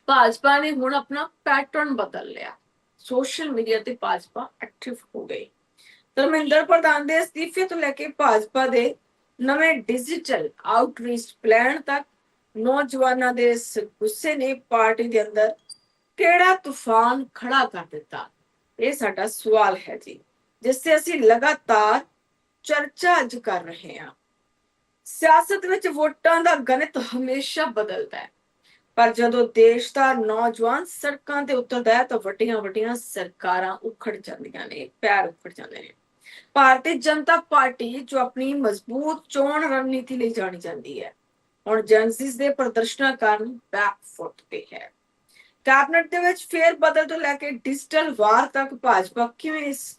ਭਾਜਪਾ ਨੇ ਹੁਣ ਆਪਣਾ ਪੈਟਰਨ ਬਦਲ ਲਿਆ। ਸੋਸ਼ਲ ਮੀਡੀਆ ਤੇ ਭਾਜਪਾ ਐਕਟਿਵ ਹੋ ਗਈ। ਧਰਮਿੰਦਰ ਪ੍ਰਧਾਨ ਦੇ ਅਸਤੀਫੇ ਤੋਂ ਲੈ ਕੇ ਭਾਜਪਾ ਦੇ ਨਵੇਂ ਡਿਜੀਟਲ ਆਊਟਰੀਚ ਪਲਾਨ ਤੱਕ ਨੌਜਵਾਨਾਂ ਦੇ ਇਸ ਗੁੱਸੇ ਨੇ ਪਾਰਟੀ ਦੇ ਅੰਦਰ ਕਿਹੜਾ ਤੂਫਾਨ ਖੜਾ ਕਰ ਦਿੱਤਾ? ਇਹ ਸਾਡਾ ਸਵਾਲ ਹੈ ਜੀ, ਜਿਸ ਤੇ ਅਸੀਂ ਲਗਾਤਾਰ ਚਰਚਾ ਅੱਜ ਕਰ ਰਹੇ ਹਾਂ। ਸਿਆਸਤ ਵਿੱਚ ਵੋਟਾਂ ਦਾ ਗਣਿਤ ਹਮੇਸ਼ਾ ਬਦਲਦਾ ਹੈ, ਪਰ ਜਦੋਂ ਦੇਸ਼ ਦਾ ਨੌਜਵਾਨ ਸੜਕਾਂ ਤੇ ਉਤਰਦਾ ਹੈ ਤਾਂ ਵੱਡੀਆਂ ਵੱਡੀਆਂ ਸਰਕਾਰਾਂ ਉਖੜ ਜਾਂਦੀਆਂ ਨੇ, ਪੈਰ ਉਖੜ ਜਾਂਦੇ ਨੇ। ਭਾਰਤੀ ਜਨਤਾ ਪਾਰਟੀ ਜੋ ਆਪਣੀ ਮਜ਼ਬੂਤ ਚੋਣ ਰਣਨੀਤੀ ਲਈ ਜਾਣੀ ਜਾਂਦੀ ਹੈ, ਹੁਣ ਜਨਜ਼ੀਸ ਦੇ ਪ੍ਰਦਰਸ਼ਨਾਂ ਕਾਰਨ ਬੈਕਫੁੱਟ ਤੇ ਹੈ। ਕੈਬਨਿਟ ਦੇ ਵਿੱਚ ਫੇਰ ਬਦਲ ਤੋਂ ਲੈ ਕੇ ਡਿਜੀਟਲ ਵਾਰ ਤੱਕ ਭਾਜਪਾ ਕਿਵੇਂ ਇਸ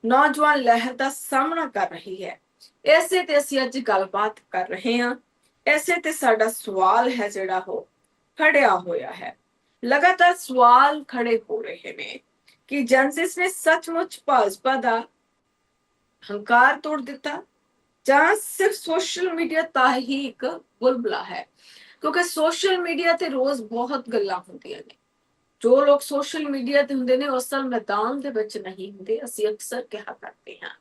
ਨੌਜਵਾਨ ਲਹਿਰ ਦਾ ਸਾਹਮਣਾ ਕਰ ਰਹੀ ਹੈ, ਇਸੇ ਤੇ ਅਸੀਂ ਅੱਜ ਗੱਲਬਾਤ ਕਰ ਰਹੇ ਹਾਂ। ਇਸੇ ਤੇ ਸਾਡਾ ਸਵਾਲ ਹੈ ਜਿਹੜਾ ਉਹ ਖੜਿਆ ਹੋਇਆ ਹੈ। ਲਗਾਤਾਰ ਸਵਾਲ ਖੜੇ ਹੋ ਰਹੇ ਨੇ ਕਿ ਜਨਜ਼ੀਸ ਨੇ ਸੱਚਮੁੱਚ ਭਾਜਪਾ ਦਾ ਹੰਕਾਰ ਤੋੜ ਦਿੱਤਾ ਜਾਂ ਸਿਰਫ ਸੋਸ਼ਲ ਮੀਡੀਆ ਤਾਂ ਹੀ ਇੱਕ ਬੁਲਬੁਲਾ ਹੈ? ਕਿਉਂਕਿ ਸੋਸ਼ਲ ਮੀਡੀਆ ਤੇ ਰੋਜ਼ ਬਹੁਤ ਗੱਲਾਂ ਹੁੰਦੀਆਂ ਨੇ। ਜੋ ਲੋਕ ਸੋਸ਼ਲ ਮੀਡੀਆ ਤੇ ਹੁੰਦੇ ਨੇ ਉਹ ਅਸਲ ਮੈਦਾਨ ਦੇ ਵਿੱਚ ਨਹੀਂ ਹੁੰਦੇ। ਅਸੀਂ ਅਕਸਰ ਕਿਹਾ ਕਰਦੇ ਹਾਂ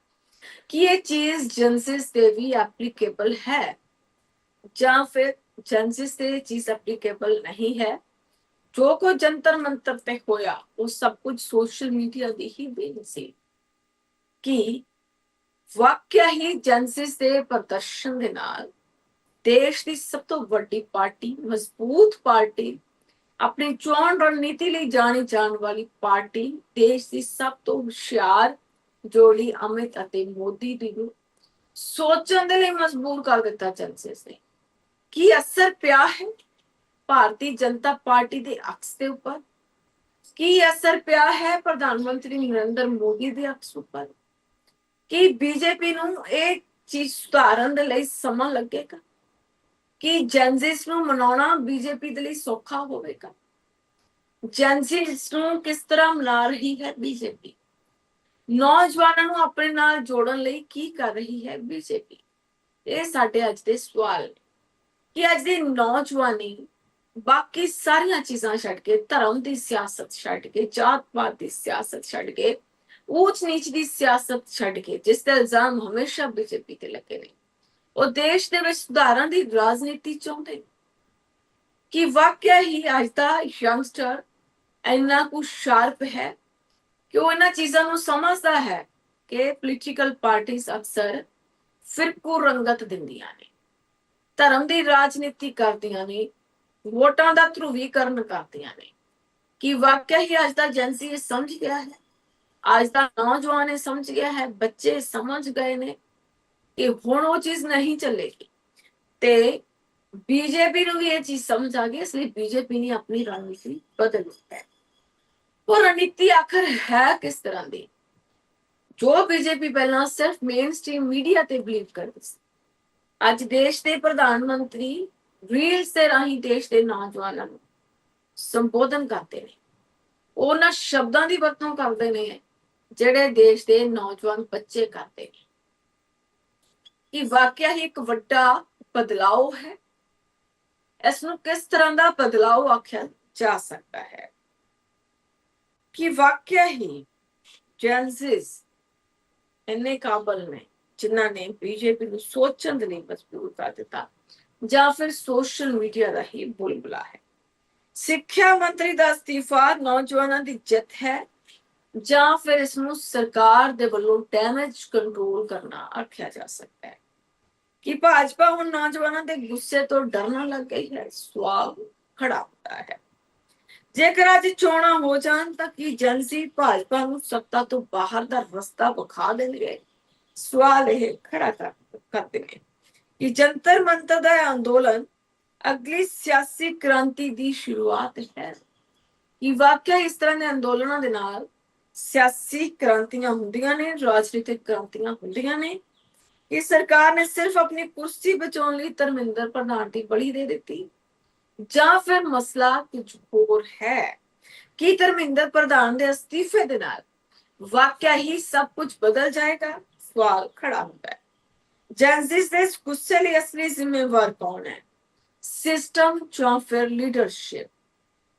ਕਿ ਇਹ ਚੀਜ਼ ਜਨਜ਼ੀਸ ਤੇ ਵੀ ਐਪਲੀਕੇਬਲ ਹੈ, ਜਾਂ ਫਿਰ ਜਨਜ਼ੀਸ ਤੇ ਇਹ ਚੀਜ਼ ਐਪਲੀਕੇਬਲ ਨਹੀਂ ਹੈ। ਜੋ ਕੁਝ ਜੰਤਰ ਮੰਤਰ ਤੇ ਹੋਇਆ ਉਹ ਸਭ ਕੁਝ ਸੋਸ਼ਲ ਮੀਡੀਆ ਦੀ ਹੀ ਦੇਣ ਸੀ। ਕਿ ਵਾਕਿਆ ਹੀ ਜਨਜ਼ੀਸ ਦੇ ਪ੍ਰਦਰਸ਼ਨ ਦੇ ਨਾਲ ਦੇਸ਼ ਦੀ ਸਭ ਤੋਂ ਵੱਡੀ ਪਾਰਟੀ, ਮਜ਼ਬੂਤ ਪਾਰਟੀ, ਆਪਣੀ ਚੋਣ ਰਣਨੀਤੀ ਲਈ ਜਾਣੀ ਜਾਣ ਵਾਲੀ ਪਾਰਟੀ, ਦੇਸ਼ ਦੀ ਸਭ ਤੋਂ ਹੁਸ਼ਿਆਰ ਜੋੜੀ ਅਮਿਤ ਅਤੇ ਮੋਦੀ ਦੀ ਨੂੰ ਸੋਚਣ ਦੇ ਲਈ ਮਜਬੂਰ ਕਰ ਦਿੱਤਾ ਜਨਜ਼ੀਸ ਨੇ। ਕੀ ਅਸਰ ਪਿਆ ਹੈ ਭਾਰਤੀ ਜਨਤਾ ਪਾਰਟੀ ਦੇ ਅਕਸ ਦੇ ਉੱਪਰ? ਕੀ ਅਸਰ ਪਿਆ ਹੈ ਪ੍ਰਧਾਨ ਮੰਤਰੀ ਨਰਿੰਦਰ ਮੋਦੀ ਦੇ ਅਕਸ ਉੱਪਰ? ਕੀ ਬੀਜੇਪੀ ਨੂੰ ਇਹ ਚੀਜ਼ ਸੁਧਾਰਨ ਦੇ ਲਈ ਸਮਾਂ ਲੱਗੇਗਾ? ਕੀ ਜੈਨਜ਼ਿਸ ਨੂੰ ਮਨਾਉਣਾ ਬੀਜੇਪੀ ਦੇ ਲਈ ਸੌਖਾ ਹੋਵੇਗਾ? ਜੈਨਜ਼ਿਸ ਨੂੰ ਕਿਸ ਤਰ੍ਹਾਂ ਮਨਾ ਰਹੀ ਹੈ ਬੀਜੇਪੀ? ਨੌਜਵਾਨਾਂ ਨੂੰ ਆਪਣੇ ਨਾਲ ਜੋੜਨ ਲਈ ਕੀ ਕਰ ਰਹੀ ਹੈ ਬੀਜੇਪੀ? ਇਹ ਸਾਡੇ ਅੱਜ ਦੇ ਸਵਾਲ ਨੇ ਕਿ ਅੱਜ ਦੀ ਨੌਜਵਾਨੀ ਬਾਕੀ ਸਾਰੀਆਂ ਚੀਜ਼ਾਂ ਛੱਡ ਕੇ, ਧਰਮ ਦੀ ਸਿਆਸਤ ਛੱਡ ਕੇ, ਜਾਤ ਪਾਤ ਦੀ ਸਿਆਸਤ ਛੱਡ ਕੇ, ਊਚ ਨੀਚ ਦੀ ਸਿਆਸਤ ਛੱਡ ਕੇ, ਜਿਸ ਦਾ ਇਲਜ਼ਾਮ ਹਮੇਸ਼ਾ ਬੀਜੇਪੀ ਤੇ ਲੱਗੇ ਨੇ, ਉਹ ਦੇਸ਼ ਦੇ ਵਿੱਚ ਸੁਧਾਰਾਂ ਦੀ ਰਾਜਨੀਤੀ ਚਾਹੁੰਦੇ। ਕਿ ਵਾਕਿਆ ਹੀ ਅੱਜ ਦਾ ਯੰਗਸਟਰ ਇੰਨਾ ਕੁ ਸ਼ਾਰਪ ਹੈ ਕਿ ਉਹ ਇਹਨਾਂ ਚੀਜ਼ਾਂ ਨੂੰ ਸਮਝਦਾ ਹੈ ਕਿ ਪੋਲੀਟੀਕਲ ਪਾਰਟੀਆਂ ਅਕਸਰ ਫਿਰਕੂ ਰੰਗਤ ਦਿੰਦੀਆਂ ਨੇ, ਧਰਮ ਦੀ ਰਾਜਨੀਤੀ ਕਰਦੀਆਂ ਨੇ, ਵੋਟਾਂ ਦਾ ਧਰੁਵੀਕਰਨ ਕਰਦੀਆਂ ਨੇ। ਕਿ ਵਾਕਿਆ ਹੀ ਅੱਜ ਦਾ ਜੈਨਜ਼ੀ ਇਹ ਸਮਝ ਗਿਆ ਹੈ, ਅੱਜ ਦਾ ਨੌਜਵਾਨ ਇਹ ਸਮਝ ਗਿਆ ਹੈ, ਬੱਚੇ ਸਮਝ ਗਏ ਨੇ ਕਿ ਹੁਣ ਉਹ ਚੀਜ਼ ਨਹੀਂ ਚੱਲੇਗੀ। ਤੇ ਬੀਜੇਪੀ ਨੂੰ ਵੀ ਇਹ ਚੀਜ਼ ਸਮਝ ਆ ਗਈ, ਇਸ ਲਈ ਬੀਜੇਪੀ ਨੇ ਆਪਣੀ ਰਣਨੀਤੀ ਬਦਲ ਦਿੱਤੀ ਹੈ। ਉਹ ਰਣਨੀਤੀ ਆਖਰ ਹੈ ਕਿਸ ਤਰ੍ਹਾਂ ਦੀ? ਜੋ ਬੀਜੇਪੀ ਪਹਿਲਾਂ ਸਿਰਫ ਮੇਨ ਸਟ੍ਰੀਮ ਮੀਡੀਆ ਤੇ ਬਿਲੀਵ ਕਰਦੀ ਸੀ, ਅੱਜ ਦੇਸ਼ ਦੇ ਪ੍ਰਧਾਨ ਮੰਤਰੀ ਰੀਲਸ ਦੇ ਰਾਹੀਂ ਦੇਸ਼ ਦੇ ਨੌਜਵਾਨਾਂ ਨੂੰ ਸੰਬੋਧਨ ਕਰਦੇ ਨੇ। ਉਹਨਾਂ ਸ਼ਬਦਾਂ ਦੀ ਵਰਤੋਂ ਕਰਦੇ ਨੇ ਜਿਹੜੇ ਦੇਸ਼ ਦੇ ਨੌਜਵਾਨ ਬੱਚੇ ਕਰਦੇ ਨੇ। ਕਿ ਵਾਕਿਆ ਹੀ ਇੱਕ ਵੱਡਾ ਬਦਲਾਅ ਹੈ। ਇਸ ਨੂੰ ਕਿਸ ਤਰ੍ਹਾਂ ਦਾ ਬਦਲਾਅ ਆਖਿਆ ਜਾ ਸਕਦਾ ਹੈ? ਕਿ ਵਾਕਿਆ ਹੀ ਜੈਨਜ਼ਿਸ ਇੰਨੇ ਕਾਬਲ ਨੇ ਜਿਨ੍ਹਾਂ ਨੇ ਬੀਜੇਪੀ ਨੂੰ ਸੋਚਣ ਦੇ ਲਈ ਮਜਬੂਰ ਕਰ ਦਿੱਤਾ, ਜਾਂ ਫਿਰ ਸੋਸ਼ਲ ਮੀਡੀਆ ਦਾ ਹੀ ਬੁਲਬੁਲਾ ਹੈ। ਸਿੱਖਿਆ ਮੰਤਰੀ ਦਾ ਅਸਤੀਫਾ ਨੌਜਵਾਨਾਂ ਦੀ ਜਿੱਤ ਹੈ, ਜਾਂ ਫਿਰ ਇਸ ਨੂੰ ਸਰਕਾਰ ਦੇ ਵੱਲੋਂ ਡੈਮੇਜ ਕੰਟਰੋਲ ਕਰਨਾ ਆਖਿਆ ਜਾ ਸਕਦਾ ਹੈ। ਕਿ ਭਾਜਪਾ ਹੁਣ ਨੌਜਵਾਨਾਂ ਦੇ ਗੁੱਸੇ ਤੋਂ ਡਰਨ ਲੱਗ ਗਈ ਹੈ? ਸਵਾਲ ਖੜਾ ਹੁੰਦਾ ਹੈ। ਜੇਕਰ ਅੱਜ ਚੋਣਾਂ ਹੋ ਜਾਣ ਤਾਂ ਕੀ ਜਨਸੀ ਭਾਜਪਾ ਨੂੰ ਸੱਤਾ ਤੋਂ ਬਾਹਰ ਦਾ ਰਸਤਾ ਵਿਖਾ ਦੇਣਗੇ? ਸਵਾਲ ਇਹ ਖੜਾ ਕਰਦੇ ਨੇ ਕਿ ਜੰਤਰ ਮੰਤਰ ਦਾ ਅੰਦੋਲਨ ਅਗਲੀ ਸਿਆਸੀ ਕ੍ਰਾਂਤੀ ਦੀ ਸ਼ੁਰੂਆਤ ਹੈ। ਕਿ ਵਾਕਿਆ ਇਸ ਤਰ੍ਹਾਂ ਦੇ ਅੰਦੋਲਨਾਂ ਦੇ ਨਾਲ ਸਿਆਸੀ ਕ੍ਰਾਂਤੀਆਂ ਹੁੰਦੀਆਂ ਨੇ, ਰਾਜਨੀਤਿਕ ਕ੍ਰਾਂਤੀਆਂ ਹੁੰਦੀਆਂ ਨੇ। ਕਿ ਸਰਕਾਰ ਨੇ ਸਿਰਫ ਆਪਣੀ ਕੁਰਸੀ ਬਚਾਉਣ ਲਈ ਧਰਮਿੰਦਰ ਪ੍ਰਧਾਨ ਦੀ ਬਲੀ ਦੇ ਦਿੱਤੀ, ਜਾਂ ਫਿਰ ਮਸਲਾ ਕੁਝ ਹੋਰ ਹੈ? ਕਿ ਧਰਮਿੰਦਰ ਪ੍ਰਧਾਨ ਦੇ ਅਸਤੀਫੇ ਦੇ ਨਾਲ ਵਾਕਿਆ ਹੀ ਸਭ ਕੁਝ ਬਦਲ ਜਾਏਗਾ? ਸਵਾਲ ਖੜਾ ਹੁੰਦਾ ਹੈ। ਜੈਨਜ਼ਿਸ ਦੇ ਇਸ ਗੁੱਸੇ ਲਈ ਅਸਲੀ ਜ਼ਿੰਮੇਵਾਰ ਕੌਣ ਹੈ? ਸਿਸਟਮ ਜਾਂ ਫਿਰ ਲੀਡਰਸ਼ਿਪ?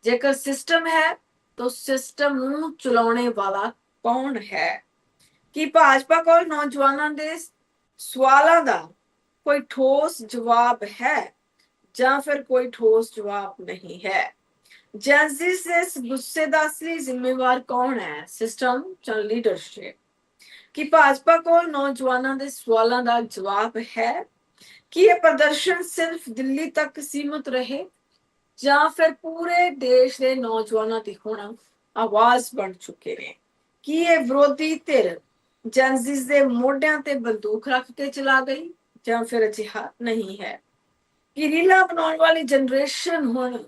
ਜੇਕਰ ਸਿਸਟਮ ਹੈ ਤਾਂ ਸਿਸਟਮ ਨੂੰ ਚਲਾਉਣੇ ਵਾਲਾ ਕੌਣ ਹੈ? ਕਿ ਭਾਜਪਾ ਕੋਲ ਨੌਜਵਾਨਾਂ ਦੇ ਸਵਾਲਾਂ ਦਾ ਕੋਈ ਠੋਸ ਜਵਾਬ ਹੈ, ਜਾਂ ਫਿਰ ਕੋਈ ਠੋਸ ਜਵਾਬ ਨਹੀਂ ਹੈ? ਜੈਨਜ਼ਿਸ ਦੇ ਇਸ ਗੁੱਸੇ ਦਾ ਅਸਲੀ ਜ਼ਿੰਮੇਵਾਰ ਕੌਣ ਹੈ? ਸਿਸਟਮ ਜਾਂ ਲੀਡਰਸ਼ਿਪ? ਕਿ ਭਾਜਪਾ ਕੋਲ ਨੌਜਵਾਨਾਂ ਦੇ ਸਵਾਲਾਂ ਦਾ ਜਵਾਬ ਹੈ? ਕਿ ਇਹ ਪ੍ਰਦਰਸ਼ਨ ਸਿਰਫ ਦਿੱਲੀ ਤੱਕ ਸੀਮਤ ਰਹੇ, ਜਾਂ ਫਿਰ ਪੂਰੇ ਦੇਸ਼ ਦੇ ਨੌਜਵਾਨਾਂ ਦੀ ਹੁਣ ਆਵਾਜ਼ ਬਣ ਚੁੱਕੇ ਨੇ? ਕਿ ਇਹ ਵਿਰੋਧੀ ਧਿਰ ਜੈਨਜ਼ਿਸ ਦੇ ਮੋਢਿਆਂ ਤੇ ਬੰਦੂਕ ਰੱਖ ਕੇ ਚਲਾ ਗਈ, ਜਾਂ ਫਿਰ ਅਜਿਹਾ ਨਹੀਂ ਹੈ? ਕਿ ਰੀਲਾਂ ਬਣਾਉਣ ਵਾਲੀ ਜਨਰੇਸ਼ਨ ਹੁਣ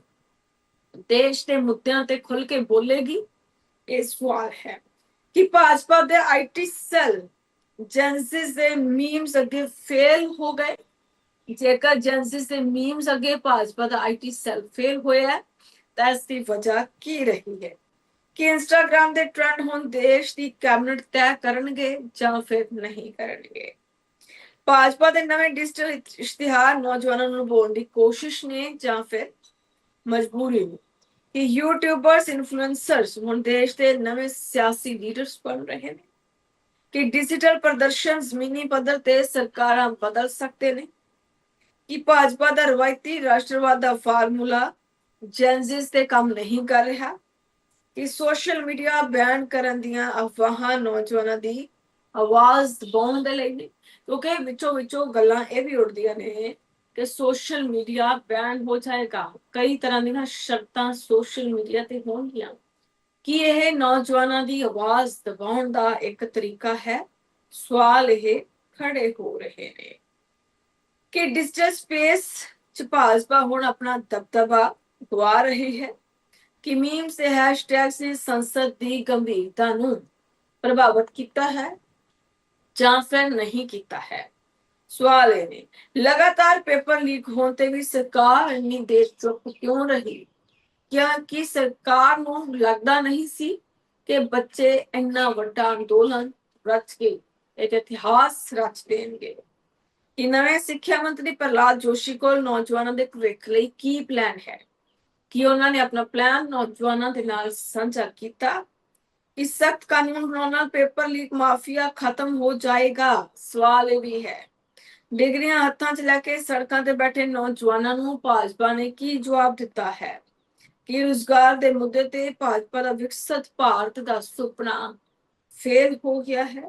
ਦੇਸ਼ ਦੇ ਮੁੱਦਿਆਂ ਤੇ ਖੁੱਲ ਕੇ ਬੋਲੇਗੀ? ਇਹ ਸਵਾਲ ਹੈ। ਕਿ ਭਾਜਪਾ ਦੇ ਆਈਟੀ ਸੈੱਲ ਜੈਨਜ਼ਿਸ ਦੇ ਮੀਮਸ ਅੱਗੇ ਫੇਲ ਹੋ ਗਏ? ਜੇਕਰ ਜੈਨਜ਼ਿਸ ਦੇ ਮੀਮਸ ਅੱਗੇ ਭਾਜਪਾ ਦਾ ਆਈਟੀ ਸੈੱਲ ਫੇਲ ਹੋਇਆ ਤਾਂ ਇਸ ਦੀ ਵਜ੍ਹਾ ਕੀ ਰਹੀ ਹੈ? ਕਿ ਇੰਸਟਾਗ੍ਰਾਮ ਦੇ ਟ੍ਰੈਂਡ ਹੁਣ ਦੇਸ਼ ਦੀ ਕੈਬਨਿਟ ਤੈਅ ਕਰਨਗੇ ਜਾਂ ਫਿਰ ਨਹੀਂ ਕਰਨਗੇ? ਭਾਜਪਾ ਦੇ ਨਵੇਂ ਡਿਜੀਟਲ ਇਸ਼ਤਿਹਾਰ ਨੌਜਵਾਨਾਂ ਨੂੰ ਲੁਭਾਉਣ ਦੀ ਕੋਸ਼ਿਸ਼ ਨੇ, ਜਾਂ ਫਿਰ ਮਜਬੂਰੀ ਨੇ? ਕਿ ਯੂਟਿਊਬਰਸ ਇਨਫਲੂਐਂਸਰਸ ਹੁਣ ਦੇਸ਼ ਦੇ ਨਵੇਂ ਸਿਆਸੀ ਲੀਡਰਸ ਬਣ ਰਹੇ ਨੇ? ਕਿ ਡਿਜੀਟਲ ਪ੍ਰਦਰਸ਼ਨ ਜ਼ਮੀਨੀ ਪੱਧਰ ਤੇ ਸਰਕਾਰਾਂ ਬਦਲ ਸਕਦੇ ਨੇ? ਕਿ ਭਾਜਪਾ ਦਾ ਰਵਾਇਤੀ ਰਾਸ਼ਟਰਵਾਦ ਦਾ ਫਾਰਮੂਲਾ ਜੈਨਜ਼ਿਸ ਤੇ ਕੰਮ ਨਹੀਂ ਕਰ ਰਿਹਾ? ਕਿ ਸੋਸ਼ਲ ਮੀਡੀਆ ਬੈਨ ਕਰਨ ਦੀਆਂ ਅਫਵਾਹਾਂ ਨੌਜਵਾਨਾਂ ਦੀ ਆਵਾਜ਼ ਦਬਾਉਣ ਦੇ ਲਈ ਨੇ? ਕਿਉਂਕਿ ਵਿੱਚੋਂ ਗੱਲਾਂ ਇਹ ਵੀ ਉੱਡਦੀਆਂ ਨੇ ਕਿ ਸੋਸ਼ਲ ਮੀਡੀਆ ਬੈਨ ਹੋ ਜਾਏਗਾ, ਕਈ ਤਰ੍ਹਾਂ ਦੀਆਂ ਸ਼ਰਤਾਂ ਸੋਸ਼ਲ ਮੀਡੀਆ ਤੇ ਹੋਣਗੀਆਂ। ਕੀ ਇਹ ਨੌਜਵਾਨਾਂ ਦੀ ਆਵਾਜ਼ ਦਬਾਉਣ ਦਾ ਇੱਕ ਤਰੀਕਾ ਹੈ? ਸਵਾਲ ਇਹ ਖੜੇ ਹੋ ਰਹੇ ਨੇ। ਕਿ ਡਿਜੀਟਲ ਸਪੇਸ ਚ ਭਾਜਪਾ ਹੁਣ ਆਪਣਾ ਦਬਦਬਾ ਗਵਾ ਰਹੀ ਹੈ, कि मीम से हैशटैग्स ने संसद की गंभीरता ਨੂੰ ਪ੍ਰਭਾਵਿਤ ਕੀਤਾ ਹੈ ਜਾਂ ਫਿਰ ਨਹੀਂ ਕੀਤਾ ਹੈ। सवाल ये ने लगातार पेपर लीक होने भी सरकार इन्नी देर चुप क्यों रही? क्या कि सरकार ਨੂੰ लगता नहीं सी कि बच्चे इन्ना ਵੱਡਾ अंदोलन रच के एक इतिहास रच देंगे कि नवे सिक्ख्या मंत्री प्रहलाद जोशी को नौजवानों के भविख ਲਈ ਕੀ ਪਲਾਨ ਹੈ कि उन्होंने अपना प्लान नौजवानों के नाल साझा किया कि सख्त कानून बनाने ਨਾਲ पेपर लीक माफिया खत्म हो जाएगा। सवाल ये भी है डिग्रियां हत्थां च लैके सड़कों ते बैठे नौजवानों ਨੂੰ भाजपा ने की जवाब दिता है कि रोजगार के मुद्दे ते भाजपा का विकसित भारत का सुपना फेल हो गया है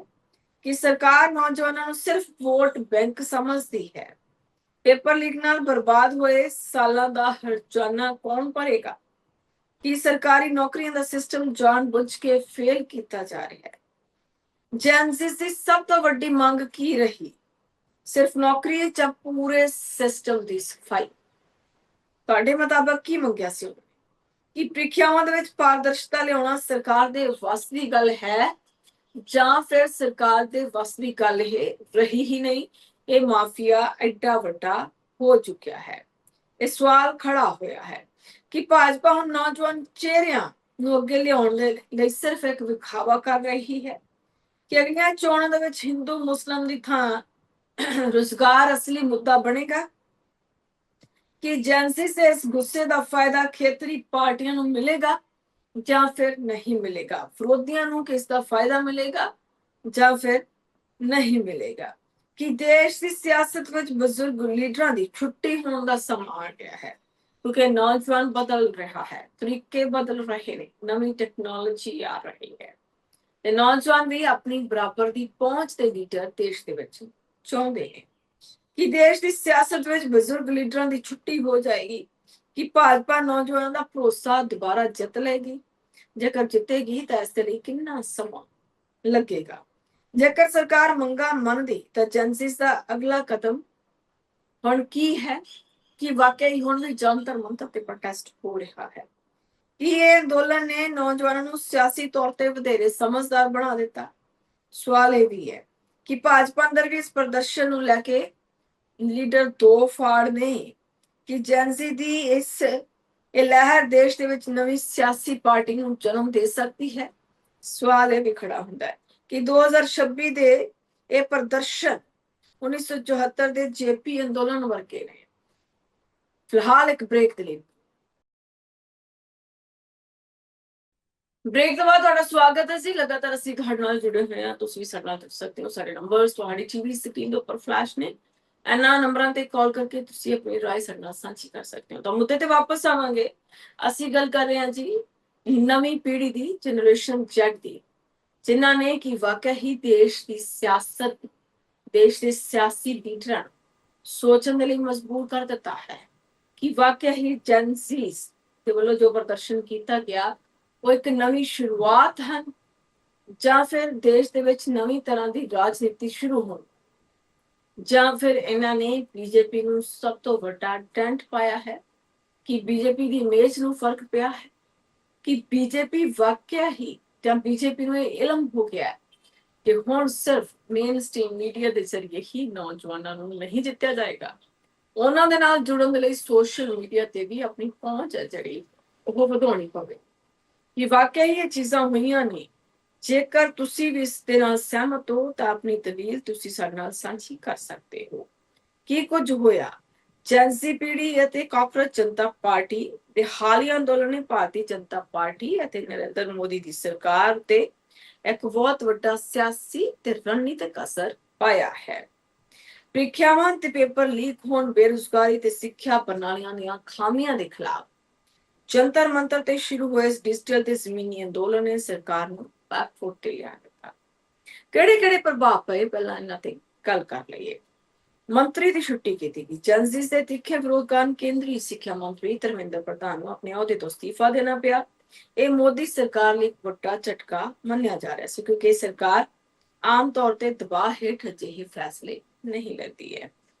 कि सरकार नौजवानों ਨੂੰ सिर्फ वोट बैंक समझती है। पेपर लीक नाल बर्बाद हुए सालों का हर्जाना कौन भरेगा कि सरकारी नौकरियों का सिस्टम जानबूझ के फेल किया जा रहा है। जेएनसी की सब तो वड्डी मंग की रही सिर्फ नौकरी ਜਾਂ पूरे सिस्टम की सफाई ਤੁਹਾਡੇ ਮੁਤਾਬਕ ਕੀ ਮੰਗਿਆ ਸੀ ਉਹਨੇ ਕਿ ਪ੍ਰੀਖਿਆਵਾਂ ਦੇ ਵਿੱਚ ਪਾਰਦਰਸ਼ਤਾ ਲਿਆਉਣਾ ਸਰਕਾਰ ਦੇ ਵੱਸ ਦੀ ਗੱਲ ਹੈ ਜਾਂ ਫਿਰ ਸਰਕਾਰ ਦੇ ਵੱਸ ਦੀ ਗੱਲ ਇਹ ਰਹੀ ਹੀ ਨਹੀਂ ਇਹ ਮਾਫੀਆ ਐਡਾ ਵੱਡਾ ਹੋ ਚੁੱਕਿਆ ਹੈ। ਇਹ ਸਵਾਲ ਖੜਾ ਹੋਇਆ ਹੈ ਕਿ ਭਾਜਪਾ ਹੁਣ ਨੌਜਵਾਨ ਚਿਹਰਿਆਂ ਨੂੰ ਅੱਗੇ ਲਿਆਉਣ ਲਈ ਸਿਰਫ ਇੱਕ ਵਿਖਾਵਾ ਕਰ ਰਹੀ ਹੈ ਕਿ ਅਗਲੀਆਂ ਚੋਣਾਂ ਦੇ ਵਿੱਚ ਹਿੰਦੂ ਮੁਸਲਿਮ ਦੀ ਥਾਂ रोजगार असली मुद्दा बनेगा कि एजेंसी से इस गुस्से का फायदा खेतरी पार्टियों को मिलेगा या फिर नहीं मिलेगा, विरोधियों को किसका फायदा मिलेगा या फिर नहीं मिलेगा कि देश की सियासत में बुजुर्ग लीडर की छुट्टी होने का समा आ गया है क्योंकि नौजवान बदल रहा है, तरीके बदल रहे हैं, नवी टेक्नोलॉजी आ रही है ते नौजवान भी अपनी बराबर की पहुंच के लीडर देश के विच चाहते हैं कि देश की सियासत में बुजुर्ग लीडरों की छुट्टी हो जाएगी कि भाजपा नौजवानों का भरोसा दोबारा जित लेगी। जेकर जितेगी तो इसके लिए कितना समा लगेगा। जेकर सरकार मंगा मनदी तो एजेंसी का अगला कदम हुण की है कि वाकई हुण भी जंतर मंतर ते प्रोटेस्ट हो रहा है कि ये अंदोलन ने नौजवानों को सियासी तौर पर वधेरे समझदार बना दिता। सवाल ये भी है कि भाजपा अंदर भी इस प्रदर्शन को लेके लीडर दो फाड़ ने कि जेएनसी दी इस लहर देश दे विच नवी सियासी पार्टी ਨੂੰ जन्म दे सकती है। सवाल ये भी खड़ा ਹੁੰਦਾ है कि 2026 ਦੇ ਇਹ ਪ੍ਰਦਰਸ਼ਨ 1974 ਦੇ ਜੇਪੀ ਅੰਦੋਲਨ ਵਰਗੇ ਨੇ। ਫਿਲਹਾਲ ਇੱਕ ਬ੍ਰੇਕ ਦੇ ਲਈ ब्रेक के बाद ਤੁਹਾਡਾ ਸਵਾਗਤ ਹੈ ਜੀ। ਲਗਾਤਾਰ ਅਸੀਂ ਤੁਹਾਡੇ ਨਾਲ ਜੁੜੇ ਹੋਏ ਹਾਂ। ਤੁਸੀਂ ਵੀ ਸਾਡੇ ਨਾਲ ਜੁੜ ਸਕਦੇ ਹੋ। ਸਾਰੇ ਨੰਬਰਸ ਤੁਹਾਡੀ ਟੀਵੀ ਸਕਰੀਨ ਦੇ ਉੱਪਰ ਫਲੈਸ਼ ਨੇ। ਇਹਨਾਂ ਨੰਬਰਾਂ ਤੇ ਕਾਲ ਕਰਕੇ ਤੁਸੀਂ ਆਪਣੀ ਰਾਏ ਸਾਡੇ ਨਾਲ ਸਾਂਝੀ ਕਰ ਸਕਦੇ ਹੋ। ਤਾਂ ਮੁੱਦੇ ਤੇ ਵਾਪਸ ਆਵਾਂਗੇ। ਅਸੀਂ ਗੱਲ ਕਰ ਰਹੇ ਹਾਂ ਜੀ ਨਵੀਂ ਪੀੜ੍ਹੀ ਦੀ, ਜਨਰੇਸ਼ਨ ਜ਼ੈਡ ਦੀ, ਜਿਨ੍ਹਾਂ ਨੇ ਕਿ ਵਾਕਿਆ ਹੀ ਦੇਸ਼ ਦੀ ਸਿਆਸਤ, ਦੇਸ਼ ਦੇ ਸਿਆਸੀ ਲੀਡਰਾਂ ਸੋਚਣ ਦੇ ਲਈ ਮਜਬੂਰ ਕਰ ਦਿੱਤਾ ਹੈ ਕਿ ਵਾਕਿਆ ਹੀ ਜੈਨਸੀਜ਼ ਦੇ ਵੱਲੋਂ ਜੋ ਪ੍ਰਦਰਸ਼ਨ ਕੀਤਾ ਗਿਆ वो एक नवी शुरुआत है ਜਾਂ ਫਿਰ ਦੇਸ਼ ਦੇ ਵਿੱਚ ਨਵੀਂ ਤਰ੍ਹਾਂ ਦੀ ਰਾਜਨੀਤੀ ਸ਼ੁਰੂ ਹੋਣੀ ਜਾਂ ਫਿਰ ਇਹਨਾਂ ਨੇ ਬੀਜੇਪੀ ਨੂੰ ਸਭ ਤੋਂ ਵੱਡਾ ਡੈਂਟ ਪਾਇਆ ਹੈ ਕਿ ਬੀਜੇਪੀ ਦੀ ਇਮੇਜ ਨੂੰ ਫਰਕ ਪਿਆ ਹੈ ਕਿ ਬੀਜੇਪੀ ਵਾਕਿਆ ਹੀ ਜਾਂ ਬੀਜੇਪੀ ਨੂੰ ਇਹ ਇਲਮ ਹੋ ਗਿਆ ਕਿ ਹੁਣ ਸਿਰਫ ਮੇਨ ਸਟ੍ਰੀਮ ਮੀਡੀਆ ਦੇ ਜ਼ਰੀਏ ਹੀ ਨੌਜਵਾਨਾਂ ਨੂੰ ਨਹੀਂ ਜਿੱਤਿਆ ਜਾਏਗਾ। ਉਹਨਾਂ ਦੇ ਨਾਲ ਜੁੜਨ ਦੇ ਲਈ ਸੋਸ਼ਲ ਮੀਡੀਆ ਤੇ ਵੀ ਆਪਣੀ ਪਹੁੰਚ ਹੈ ਜਿਹੜੀ ਉਹ ਵਧਾਉਣੀ ਪਵੇ कि वाकई ये चीज़ां होईयां ने। जेकर तुसी भी इस दे नाल सहमत हो तो अपनी दलील तुसी साडे नाल सांझी कर सकते हो। की कुछ होया जैनसी पीढ़ी ਅਤੇ ਕਾਂਗਰਸ ਜਨਤਾ ਪਾਰਟੀ ਦੇ ਹਾਲੀਆ ਅੰਦੋਲਨ ਨੇ ਭਾਰਤੀ ਜਨਤਾ ਪਾਰਟੀ ਅਤੇ ਨਰਿੰਦਰ ਮੋਦੀ ਦੀ ਸਰਕਾਰ ਤੇ ਇੱਕ ਬਹੁਤ ਵੱਡਾ ਸਿਆਸੀ ਤੇ ਰਣਨੀਤਿਕ ਅਸਰ ਪਾਇਆ ਹੈ। ਪ੍ਰੀਖਿਆਵਾਂ ਤੇ ਪੇਪਰ ਲੀਕ ਹੋਣ, ਬੇਰੁਜ਼ਗਾਰੀ ਤੇ ਸਿੱਖਿਆ ਪ੍ਰਣਾਲੀਆਂ ਦੀਆਂ ਖਾਮੀਆਂ ਦੇ ਖਿਲਾਫ जंतर मंतर ते शुरू हुए इस डिजिटल ते जमीनी अंदोलन ने सरकार ਨੂੰ बैकफुट ਤੇ ਲਿਆ ਦਿੱਤਾ। ਕਿਹੜੇ ਪ੍ਰਭਾਵ ਪਏ ਪਹਿਲਾਂ ਇਹਨਾਂ ਤੇ ਗੱਲ ਕਰ ਲਈਏ। ਮੰਤਰੀ ਦੀ ਛੁੱਟੀ ਕੀਤੀ ਗਈ। ਜਨਜ਼ੀ ਦੇ ਤਿੱਖੇ ਵਿਰੋਧ ਕਾਰਨ ਕੇਂਦਰੀ ਸਿੱਖਿਆ ਮੰਤਰੀ ਧਰਮਿੰਦਰ ਪ੍ਰਧਾਨ ਨੂੰ ਆਪਣੇ ਅਹੁਦੇ ਤੋਂ ਅਸਤੀਫਾ ਦੇਣਾ ਪਿਆ। ਇਹ ਮੋਦੀ ਸਰਕਾਰ ਲਈ ਇੱਕ ਵੱਡਾ ਝਟਕਾ ਮੰਨਿਆ ਜਾ ਰਿਹਾ ਸੀ ਕਿਉਂਕਿ ਸਰਕਾਰ ਆਮ ਤੌਰ ਤੇ ਦਬਾਅ ਹੇਠ ਅਜਿਹੇ ਫੈਸਲੇ ਨਹੀਂ ਲੈਂਦੀ ਹੈ।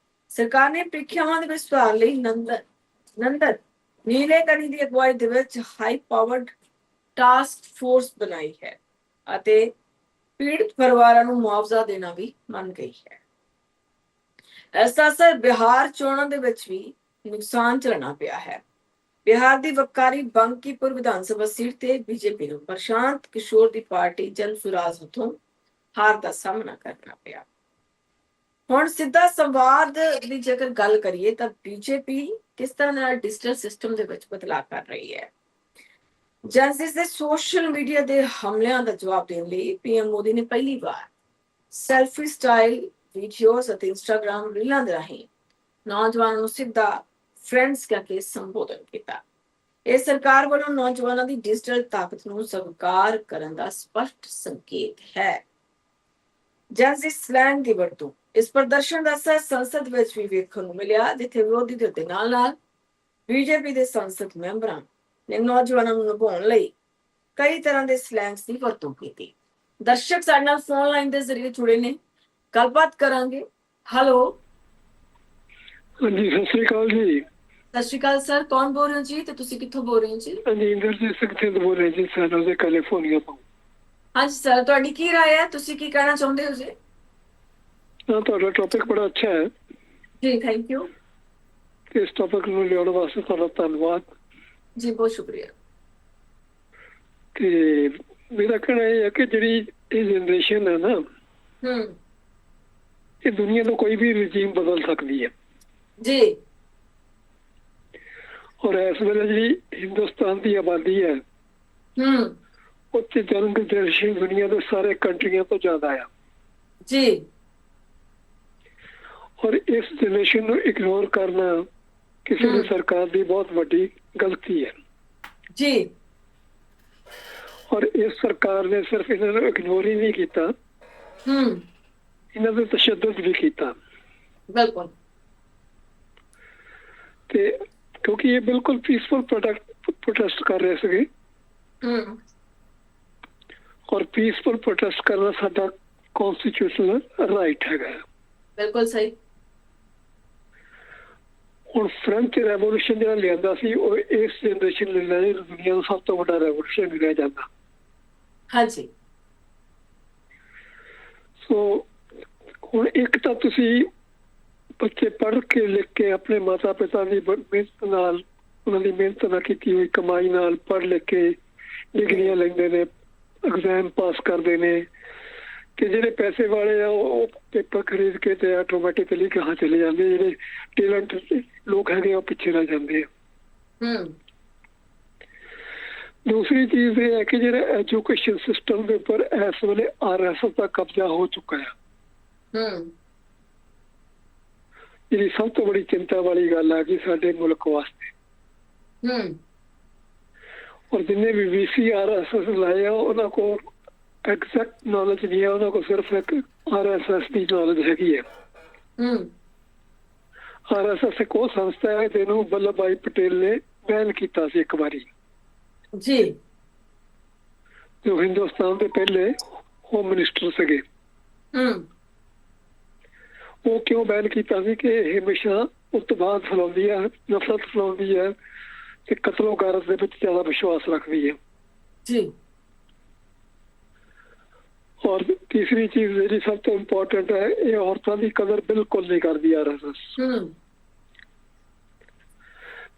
ਸਰਕਾਰ ਨੇ ਪ੍ਰੀਖਿਆਵਾਂ ਦੇ ਵਿੱਚ ਸੁਧਾਰ ਲਈ ਨੰਦਰ ਨੀਲੇ ਕਣੀ ਦੀ ਅਗਵਾਈ ਦੇ ਵਿੱਚ ਹਾਈ ਪਾਵਰਡ ਟਾਸਕ ਫੋਰਸ ਬਣਾਈ ਹੈ ਅਤੇ ਪੀੜਤ ਪਰਿਵਾਰਾਂ ਨੂੰ ਮੁਆਵਜ਼ਾ ਦੇਣਾ ਵੀ ਮੰਨ ਗਈ ਹੈ। ਇਸ ਦਾ ਅਸਰ ਬਿਹਾਰ ਚੋਣਾਂ ਦੇ ਵਿੱਚ ਵੀ ਨੁਕਸਾਨ ਝੱਲਣਾ ਪਿਆ ਹੈ। ਬਿਹਾਰ ਦੀ ਵਕਾਰੀ ਬੰकीपुर ਵਿਧਾਨ ਸਭਾ ਸੀਟ ਤੇ ਬੀਜੇਪੀ ਨੂੰ ਪ੍ਰਸ਼ਾਂਤ ਕਿਸ਼ੋਰ ਦੀ ਪਾਰਟੀ ਜਨ ਸੁਰਾਜ ਹੱਥੋਂ ਹਾਰ ਦਾ ਸਾਹਮਣਾ ਕਰਨਾ ਪਿਆ। ਹੁਣ ਸਿੱਧਾ ਸੰਵਾਦ ਦੀ ਜੇਕਰ ਗੱਲ ਕਰੀਏ ਤਾਂ ਬੀਜੇਪੀ ਕਿਸ ਤਰ੍ਹਾਂ ਨਾਲ ਡਿਜੀਟਲ ਸਿਸਟਮ ਦੇ ਵਿੱਚ ਬਦਲਾਅ ਕਰ ਰਹੀ ਹੈ। ਜੈਨਸਿਸ ਦੇ ਸੋਸ਼ਲ ਮੀਡੀਆ ਦੇ ਹਮਲਿਆਂ ਦਾ ਜਵਾਬ ਦੇਣ ਲਈ ਪੀਐਮ ਮੋਦੀ ਨੇ ਪਹਿਲੀ ਵਾਰ ਸੈਲਫੀ ਸਟਾਈਲ ਵੀਡੀਓਜ਼ ਅਤੇ ਇੰਸਟਾਗ੍ਰਾਮ ਰੀਲਾਂ ਦੇ ਰਾਹੀਂ ਨੌਜਵਾਨਾਂ ਨੂੰ ਸਿੱਧਾ ਫਰੈਂਡਸ ਕਰਕੇ ਸੰਬੋਧਨ ਕੀਤਾ। ਇਹ ਸਰਕਾਰ ਵੱਲੋਂ ਨੌਜਵਾਨਾਂ ਦੀ ਡਿਜੀਟਲ ਤਾਕਤ ਨੂੰ ਸਵੀਕਾਰ ਕਰਨ ਦਾ ਸਪਸ਼ਟ ਸੰਕੇਤ ਹੈ। ਜੈਨਸਿਸ ਸਲੈਂਗ ਦੀ ਵਰਤੋਂ ਇਸ ਪ੍ਰਦਰਸ਼ਨ ਦਾ ਅਸਰ ਸੰਸਦ ਵਿੱਚ ਵੀ ਵੇਖਣ ਨੂੰ ਮਿਲਿਆ, ਜਿੱਥੇ ਵਿਰੋਧੀ ਧਿਰ ਦੇ ਨਾਲ ਬੀਜੇਪੀ ਦੇ ਸੰਸਦ ਮੈਂਬਰਾਂ ਨੇ ਨੌਜਵਾਨਾਂ ਨੂੰ ਲੁਭਾਉਣ ਲਈ ਕਈ ਤਰ੍ਹਾਂ ਦੇ ਸਲੈਂਗਸ ਦੀ ਵਰਤੋਂ ਕੀਤੀ। ਦਰਸ਼ਕ ਸਾਡੇ ਨਾਲ ਫੋਨ ਲਾਈਨ ਦੇ ਜ਼ਰੀਏ ਜੁੜੇ ਨੇ, ਗੱਲਬਾਤ ਕਰਾਂਗੇ। ਹੈਲੋ, ਹਾਂਜੀ, ਸਤਿ ਸ੍ਰੀ ਅਕਾਲ ਜੀ। ਸਤਿ ਸ਼੍ਰੀ ਅਕਾਲ ਸਰ, ਕੌਣ ਬੋਲ ਰਹੇ ਹੋ ਜੀ ਤੇ ਤੁਸੀਂ ਕਿੱਥੋਂ ਬੋਲ ਰਹੇ ਹੋ ਜੀ? ਹਾਂਜੀ, ਇੰਦਰਜੀਤ ਸਿੰਘ ਥਿੰਦ ਬੋਲ ਰਹੇ ਜੀ, ਸੈਨ ਹੋਜ਼ੇ ਕੈਲੀਫੋਰਨੀਆ ਤੋਂ। ਹਾਂਜੀ ਸਰ, ਤੁਹਾਡੀ ਕੀ ਰਾਏ ਹੈ? ਤੁਸੀਂ ਕੀ ਕਹਿਣਾ ਚਾਹੁੰਦੇ ਹੋ ਜੀ? ਹਾਂ, ਤੁਹਾਡਾ ਟੌਪਿਕ ਬੜਾ ਅੱਛਾ ਹੈ ਜੀ, ਥੈਂਕ ਯੂ। ਇਸ ਟੌਪਿਕ ਨੂੰ ਲਿਆਉਣ ਵਾਸਤੇ ਤੁਹਾਡਾ ਧੰਨਵਾਦ ਜੀ, ਬਹੁਤ ਸ਼ੁਕਰੀਆ। ਤੇ ਮੇਰਾ ਕਹਿਣਾ ਇਹ ਹੈ ਕਿ ਜਿਹੜੀ ਇਹ ਜਨਰੇਸ਼ਨ ਹੈ ਨਾ, ਇਹ ਦੁਨੀਆ ਦਾ ਕੋਈ ਵੀ ਰਜੀਮ ਬਦਲ ਸਕਦੀ ਹੈ ਜੀ। ਔਰ ਇਸ ਵੇਲੇ ਜਿਹੜੀ ਹਿੰਦੁਸਤਾਨ ਦੀ ਆਬਾਦੀ ਹੈ ਉੱਥੇ ਯੰਗ ਜਨਰੇਸ਼ਨ ਦੁਨੀਆ ਦੇ ਸਾਰੇ ਕੰਟਰੀਆਂ ਤੋਂ ਜ਼ਿਆਦਾ ਆ ਜੀ। ਔਰ ਇਸ ਜਨਰੇਸ਼ਨ ਨੂੰ ਇਗਨੋਰ ਕਰਨਾ ਕਿਸੇ ਵੀ ਸਰਕਾਰ ਦੀ ਬਹੁਤ ਵੱਡੀ ਗਲਤੀ ਹੈ ਜੀ। ਔਰ ਇਸ ਸਰਕਾਰ ਨੇ ਸਿਰਫ ਇਹਨਾਂ ਨੂੰ ਇਗਨੋਰ ਹੀ ਨਹੀਂ ਕੀਤਾ, ਇਹਨਾਂ ਦੇ ਤਸ਼ੱਦਦ ਵੀ ਕੀਤਾ। ਬਿਲਕੁਲ। ਤੇ ਕਿਉਂਕਿ ਇਹ ਬਿਲਕੁਲ ਪੀਸਫੁਲ ਪ੍ਰੋਟੈਸਟ ਕਰ ਰਹੇ ਸੀਗੇ ਔਰ ਪੀਸਫੁਲ ਪ੍ਰੋਟੈਸਟ ਕਰਨਾ ਸਾਡਾ ਕਨਸਟੀਟਿਊਸ਼ਨਲ ਰਾਈਟ ਹੈਗਾ। ਬਿਲਕੁਲ ਸਹੀ। ਹੁਣ ਫ੍ਰੈਂਚ ਰੈਵੋਲੂਸ਼ਨ ਜਿਹੜਾ ਲਿਆਂਦਾ ਸੀ ਉਹ ਇਸ ਜਨਰੇਸ਼ਨ ਲਈ ਦੁਨੀਆ ਦਾ ਸਭ ਤੋਂ ਵੱਡਾ ਰੈਵੋਲੂਸ਼ਨ ਗਿਣਿਆ ਜਾਂਦਾ। ਹਾਂਜੀ। ਸੋ ਹੁਣ ਇੱਕ ਤਾਂ ਤੁਸੀਂ ਬੱਚੇ ਪੜ੍ਹ ਕੇ ਲਿਖ ਕੇ ਆਪਣੇ ਮਾਤਾ ਪਿਤਾ ਦੀ ਮਿਹਨਤ ਨਾਲ, ਉਹਨਾਂ ਦੀ ਮਿਹਨਤ ਨਾਲ ਕੀਤੀ ਹੋਈ ਕਮਾਈ ਨਾਲ ਪੜ੍ਹ ਲਿਖ ਕੇ ਡਿਗਰੀਆਂ ਲੈਂਦੇ ਨੇ, ਐਗਜ਼ਾਮ ਪਾਸ ਕਰਦੇ ਨੇ, ਤੇ ਜਿਹੜੇ ਪੈਸੇ ਵਾਲੇ ਆ ਉਹ ਪੇਪਰ ਖਰੀਦ ਕੇ ਤੇ ਆਟੋਮੈਟਿਕਲੀ ਕਹਾਂ ਚਲੇ ਜਾਂਦੇ, ਜਿਹੜੇ ਟੈਲੈਂਟ ਲੋਕ ਹੈਗੇ ਉਹ ਪਿੱਛੇ ਰਹਿ ਜਾਂਦੇ ਆ। ਦੂਸਰੀ ਚੀਜ਼ ਇਹ ਹੈ ਕਿ ਜਿਹੜਾ ਐਜੂਕੇਸ਼ਨ ਸਿਸਟਮ ਦੇ ਉੱਪਰ ਇਸ ਵੇਲੇ RSS ਦਾ ਕਬਜ਼ਾ ਹੋ ਚੁੱਕਾ ਹੈ। ਜਿਹੜੀ ਸਭ ਤੋਂ ਬੜੀ ਚਿੰਤਾ ਵਾਲੀ ਗੱਲ ਆ ਕਿ ਸਾਡੇ ਮੁਲਕ ਵਾਸਤੇ। ਔਰ ਜਿੰਨੇ ਵੀ VC RSS ਲਾਏ ਆ ਉਹਨਾਂ ਕੋਲ ਐਗਜ਼ੈਕਟ ਨੌਲੇਜ ਨਹੀਂ ਹੈ, ਉਹਨਾਂ ਕੋਲ ਸਿਰਫ ਇੱਕ RSS ਦੀ ਨੌਲੇਜ ਹੈਗੀ ਹੈ। RSS ਇੱਕ ਉਹ ਸੰਸਥਾ ਹੈ ਜਿਹਨੂੰ ਵੱਲਭ ਭਾਈ ਪਟੇਲ ਨੇ ਬੈਨ ਕੀਤਾ ਸੀ ਇੱਕ ਵਾਰੀ ਜੀ, ਜੋ ਹਿੰਦੁਸਤਾਨ ਦੇ ਪਹਿਲੇ ਹੋਮ ਮਿਨਿਸਟਰ ਸੀਗੇ। ਉਹ ਕਿਉਂ ਬੈਨ ਕੀਤਾ ਸੀ ਕਿ ਇਹ ਹਮੇਸ਼ਾ ਉਤਪਾਦ ਫੈਲਾਉਂਦੀ ਹੈ, ਨਫ਼ਰਤ ਫੈਲਾਉਂਦੀ ਹੈ ਤੇ ਕਤਲੋ ਗਾਰਤ ਦੇ ਵਿੱਚ ਜ਼ਿਆਦਾ ਵਿਸ਼ਵਾਸ ਰੱਖਦੀ ਹੈ ਜੀ। ਔਰ ਤੀਸਰੀ ਚੀਜ਼ ਜਿਹੜੀ ਸਭ ਤੋਂ ਇੰਪੋਰਟੈਂਟ ਹੈ, ਇਹ ਔਰਤਾਂ ਦੀ ਕਦਰ ਬਿਲਕੁਲ ਨਹੀਂ ਕਰਦੀ RSS।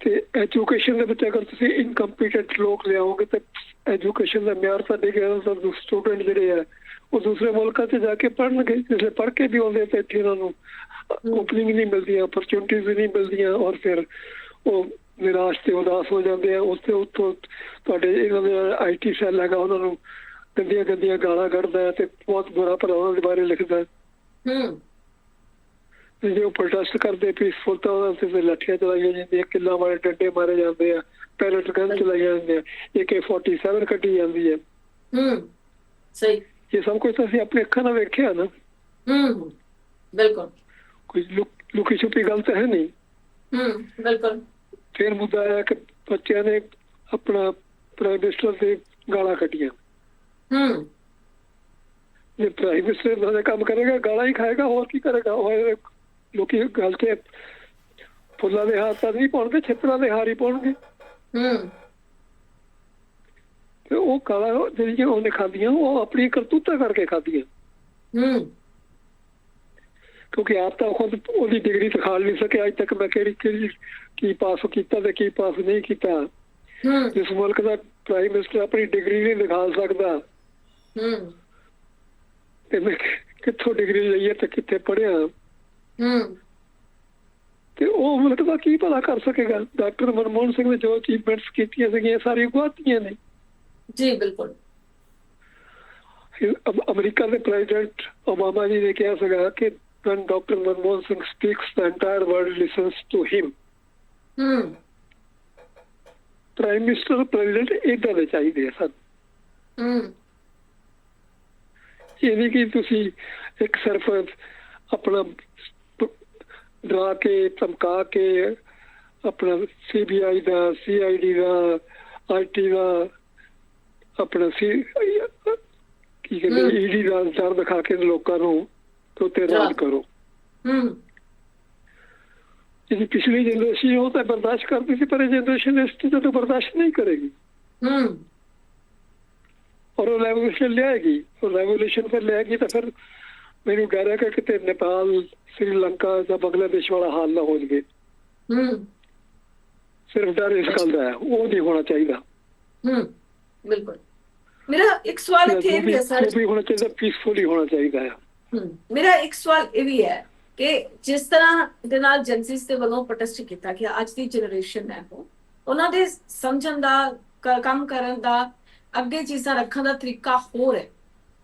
ਤੇ ਐਜੂਕੇਸ਼ਨ ਦੇ ਵਿੱਚ ਅਗਰ ਤੁਸੀਂ ਇਨਕੰਪੀਟੈਂਟ ਲੋਕ ਲਿਆਓਗੇ ਤੇ ਐਜੂਕੇਸ਼ਨ ਦਾ ਮਿਆਰ ਤਾਂ ਡਿੱਗੇਗਾ। ਸਟੂਡੈਂਟ ਜਿਹੜੇ ਆ ਉਹ ਦੂਸਰੇ ਮੁਲਕਾਂ 'ਚ ਜਾ ਕੇ ਪੜ੍ਹਨਗੇ, ਜਿਸਲੇ ਪੜ੍ਹ ਕੇ ਵੀ ਆਉਂਦੇ ਤੇ ਇੱਥੇ ਉਹਨਾਂ ਨੂੰ ਓਪਨਿੰਗ ਨਹੀਂ ਮਿਲਦੀਆਂ, ਅਪਰਚੁਨਿਟੀਜ਼ ਨਹੀਂ ਮਿਲਦੀਆਂ ਔਰ ਫਿਰ ਉਹ ਨਿਰਾਸ਼ ਤੇ ਉਦਾਸ ਹੋ ਜਾਂਦੇ ਆ। ਉੱਥੋਂ ਤੁਹਾਡੇ ਇਹਨਾਂ ਦਾ IT ਸੈੱਲ ਹੈਗਾ, ਉਹਨਾਂ ਨੂੰ ਗੰਦੀਆਂ ਗੰਦੀਆਂ ਗਾਲਾਂ ਕੱਢਦਾ ਤੇ ਬਹੁਤ ਬੁਰਾ ਭਲਾ ਉਹਨਾਂ ਦੇ ਬਾਰੇ ਲਿਖਦਾ। ਜੇ ਉਹ ਪ੍ਰੋਟੈਸਟ ਕਰਦੇ ਪੀਸਫੁਲ ਤਾਂ ਉਹਨਾਂ ਤੇ ਲਾਠੀਆਂ ਚਲਾਈਆਂ ਜਾਂਦੀਆਂ, ਕਿੱਲਾਂ ਵਾਲੇ ਡੰਡੇ ਮਾਰੇ ਜਾਂਦੇ ਆ, ਪੈਲਟ ਗਨ ਚਲਾਈਆਂ ਜਾਂਦੀਆਂ, AK-47 ਕੱਢੀ ਜਾਂਦੀ ਹੈ। ਸਹੀ। ਇਹ ਸਭ ਕੁਝ ਤਾਂ ਅਸੀਂ ਆਪਣੀ ਅੱਖਾਂ ਨਾਲ ਵੇਖਿਆ ਨਾ। ਬਿਲਕੁਲ। ਕੋਈ ਲੁਕੀ ਛੁਪੀ ਗੱਲ ਤਾਂ ਹੈ ਨਹੀਂ। ਬਿਲਕੁਲ। ਫਿਰ ਮੁੱਦਾ ਆਇਆ ਕਿ ਬੱਚਿਆਂ ਨੇ ਆਪਣਾ ਪ੍ਰਾਈਮ ਮਿਨਿਸਟਰ ਦੇ ਗਾਲਾਂ ਕੱਢੀਆਂ। ਜੇ ਪ੍ਰਾਈਮ ਮਿਨਿਸਟਰ ਦਾ ਕੰਮ ਕਰੇਗਾ ਗਾਲਾਂ ਹੀ ਖਾਏਗਾ, ਹੋਰ ਕੀ ਕਰੇਗਾ? ਉਹ ਲੋਕੀ ਗੱਲ ਤੇ ਫੁੱਲਾਂ ਦੇ ਹਾਰ ਤਾਂ ਨਹੀਂ ਪਾਉਣਗੇ, ਛਿੱਤਰਾਂ ਦੇ ਹਾਰ ਹੀ ਪਾਉਣਗੇ। ਹੂੰ ਤੇ ਉਹ ਕਾਲਾ ਜਿਹੜੀਆਂ ਉਹਨੇ ਖਾਧੀਆਂ ਉਹ ਆਪਣੀ ਕਰਤੂਤਾਂ ਕਰਕੇ ਖਾਧੀਆਂ, ਹੂੰ ਕਿਉਂਕਿ ਆਪ ਤਾਂ ਖੁਦ ਉਹਦੀ ਡਿਗਰੀ ਦਿਖਾ ਨਹੀਂ ਸਕਿਆ ਅੱਜ ਤੱਕ, ਮੈਂ ਕਿਹੜੀ ਕਿਹੜੀ ਕੀ ਪਾਸ ਕੀਤਾ ਤੇ ਕੀ ਪਾਸ ਨਹੀਂ ਕੀਤਾ। ਹੂੰ ਜਿਸ ਮੁਲਕ ਦਾ ਪ੍ਰਾਈਮ ਮਿਨਿਸਟਰ ਆਪਣੀ ਡਿਗਰੀ ਨਹੀਂ ਦਿਖਾ ਸਕਦਾ ਹੂੰ ਤੇ ਮੈਂ ਕਿੱਥੋਂ ਡਿਗਰੀ ਲਈ ਹੈ ਤੇ ਕਿੱਥੇ ਪੜ੍ਹਿਆ, ਹੂੰ ਤੇ ਉਹ ਮੁਲਕ ਦਾ ਕੀ ਭਲਾ ਕਰ ਸਕੇਗਾ। ਡਾਕਟਰ ਮਨਮੋਹਨ ਸਿੰਘ ਨੇ ਜੋ ਅਚੀਵਮੈਂਟਸ ਕੀਤੀਆਂ ਸੀਗੀਆਂ ਸਾਰੀਆਂ ਗੁਆਤੀਆਂ ਨੇ। ਜੀ ਬਿਲਕੁਲ। ਅਮਰੀਕਾ ਦੇ ਪ੍ਰੈਜ਼ੀਡੈਂਟ ਓਬਾਮਾ ਜੀ ਨੇ ਕਿਹਾ ਸੀਗਾ ਕਿ when Dr. Manmohan Singh speaks, the entire world listens to him. ਹੂੰ ਪ੍ਰਾਈਮ ਮਿਨਿਸਟਰ ਪ੍ਰੈਜ਼ੀਡੈਂਟ ਏਦਾਂ ਦੇ ਚਾਹੀਦੇ ਆ ਸਾਨੂੰ। ਹੂੰ ਇਹ ਨਹੀਂ ਕਿ ਤੁਸੀਂ ਇੱਕ ਸਿਰਫ ਆਪਣਾ ਡਰਾ ਕੇ ਧਮਕਾ ਕੇ ਆਪਣਾ CBI the, CID the, IT ਦਾ, ਆਪਣਾ ਕੀ ਕਹਿੰਦੇ ED ਦਾ ਡਰ ਦਿਖਾ ਕੇ ਲੋਕਾਂ ਨੂੰ ਤੇ ਉੱਤੇ ਰਾਜ ਕਰੋ। ਹੂੰ ਜਿਹੜੀ ਪਿਛਲੀ ਜਨਰੇਸ਼ਨ ਉਹ ਤਾਂ ਬਰਦਾਸ਼ਤ ਕਰਦੀ ਸੀ, ਪਰ ਇਹ ਜਨਰੇਸ਼ਨ ਇਸ ਚੀਜ਼ਾਂ ਨੂੰ ਬਰਦਾਸ਼ਤ ਨਹੀਂ ਕਰੇਗੀ। ਹੂੰ ਔਰ ਉਹ ਰੈਵੋਲੂਸ਼ਨ ਲਿਆਏਗੀ, ਉਹ ਰੈਵੋਲੂਸ਼ਨ ਫਿਰ ਲਿਆਏਗੀ ਤਾਂ ਫਿਰ ਮੈਨੂੰ ਡਰ ਹੈ ਕਿ ਕਿਤੇ ਨੇਪਾਲ, ਸ੍ਰੀਲੰਕਾ ਜਾਂ ਬੰਗਲਾਦੇਸ਼ ਵਾਲਾ ਹਾਲ ਨਾ ਹੋ ਜਾਵੇ। ਹੂੰ ਸਿਰਫ ਡਰ ਇਸ ਗੱਲ ਦਾ ਹੈ, ਉਹ ਨਹੀਂ ਹੋਣਾ ਚਾਹੀਦਾ। ਹੂੰ ਬਿਲਕੁਲ। ਮੇਰਾ ਇੱਕ ਸਵਾਲ ਇੱਥੇ ਵੀ ਹੈ ਸਰ, ਜੋ ਵੀ ਹੋਣਾ ਚਾਹੀਦਾ ਪੀਸਫੁਲੀ ਹੋਣਾ ਚਾਹੀਦਾ ਹੈ। ਮੇਰਾ ਇੱਕ ਸਵਾਲ ਇਹ ਵੀ ਹੈ ਕਿ ਜਿਸ ਤਰ੍ਹਾਂ ਦੇ ਨਾਲ ਜਨਸਿਸ ਦੇ ਵੱਲੋਂ ਪ੍ਰੋਟੈਸਟ ਕੀਤਾ ਗਿਆ, ਅੱਜ ਦੀ ਜਨਰੇਸ਼ਨ ਹੈ ਉਹਨਾਂ ਦੇ ਸਮਝਣ ਦਾ, ਕੰਮ ਕਰਨ ਦਾ, ਅੱਗੇ ਚੀਜ਼ਾਂ ਰੱਖਣ ਦਾ ਤਰੀਕਾ ਹੋਰ ਹੈ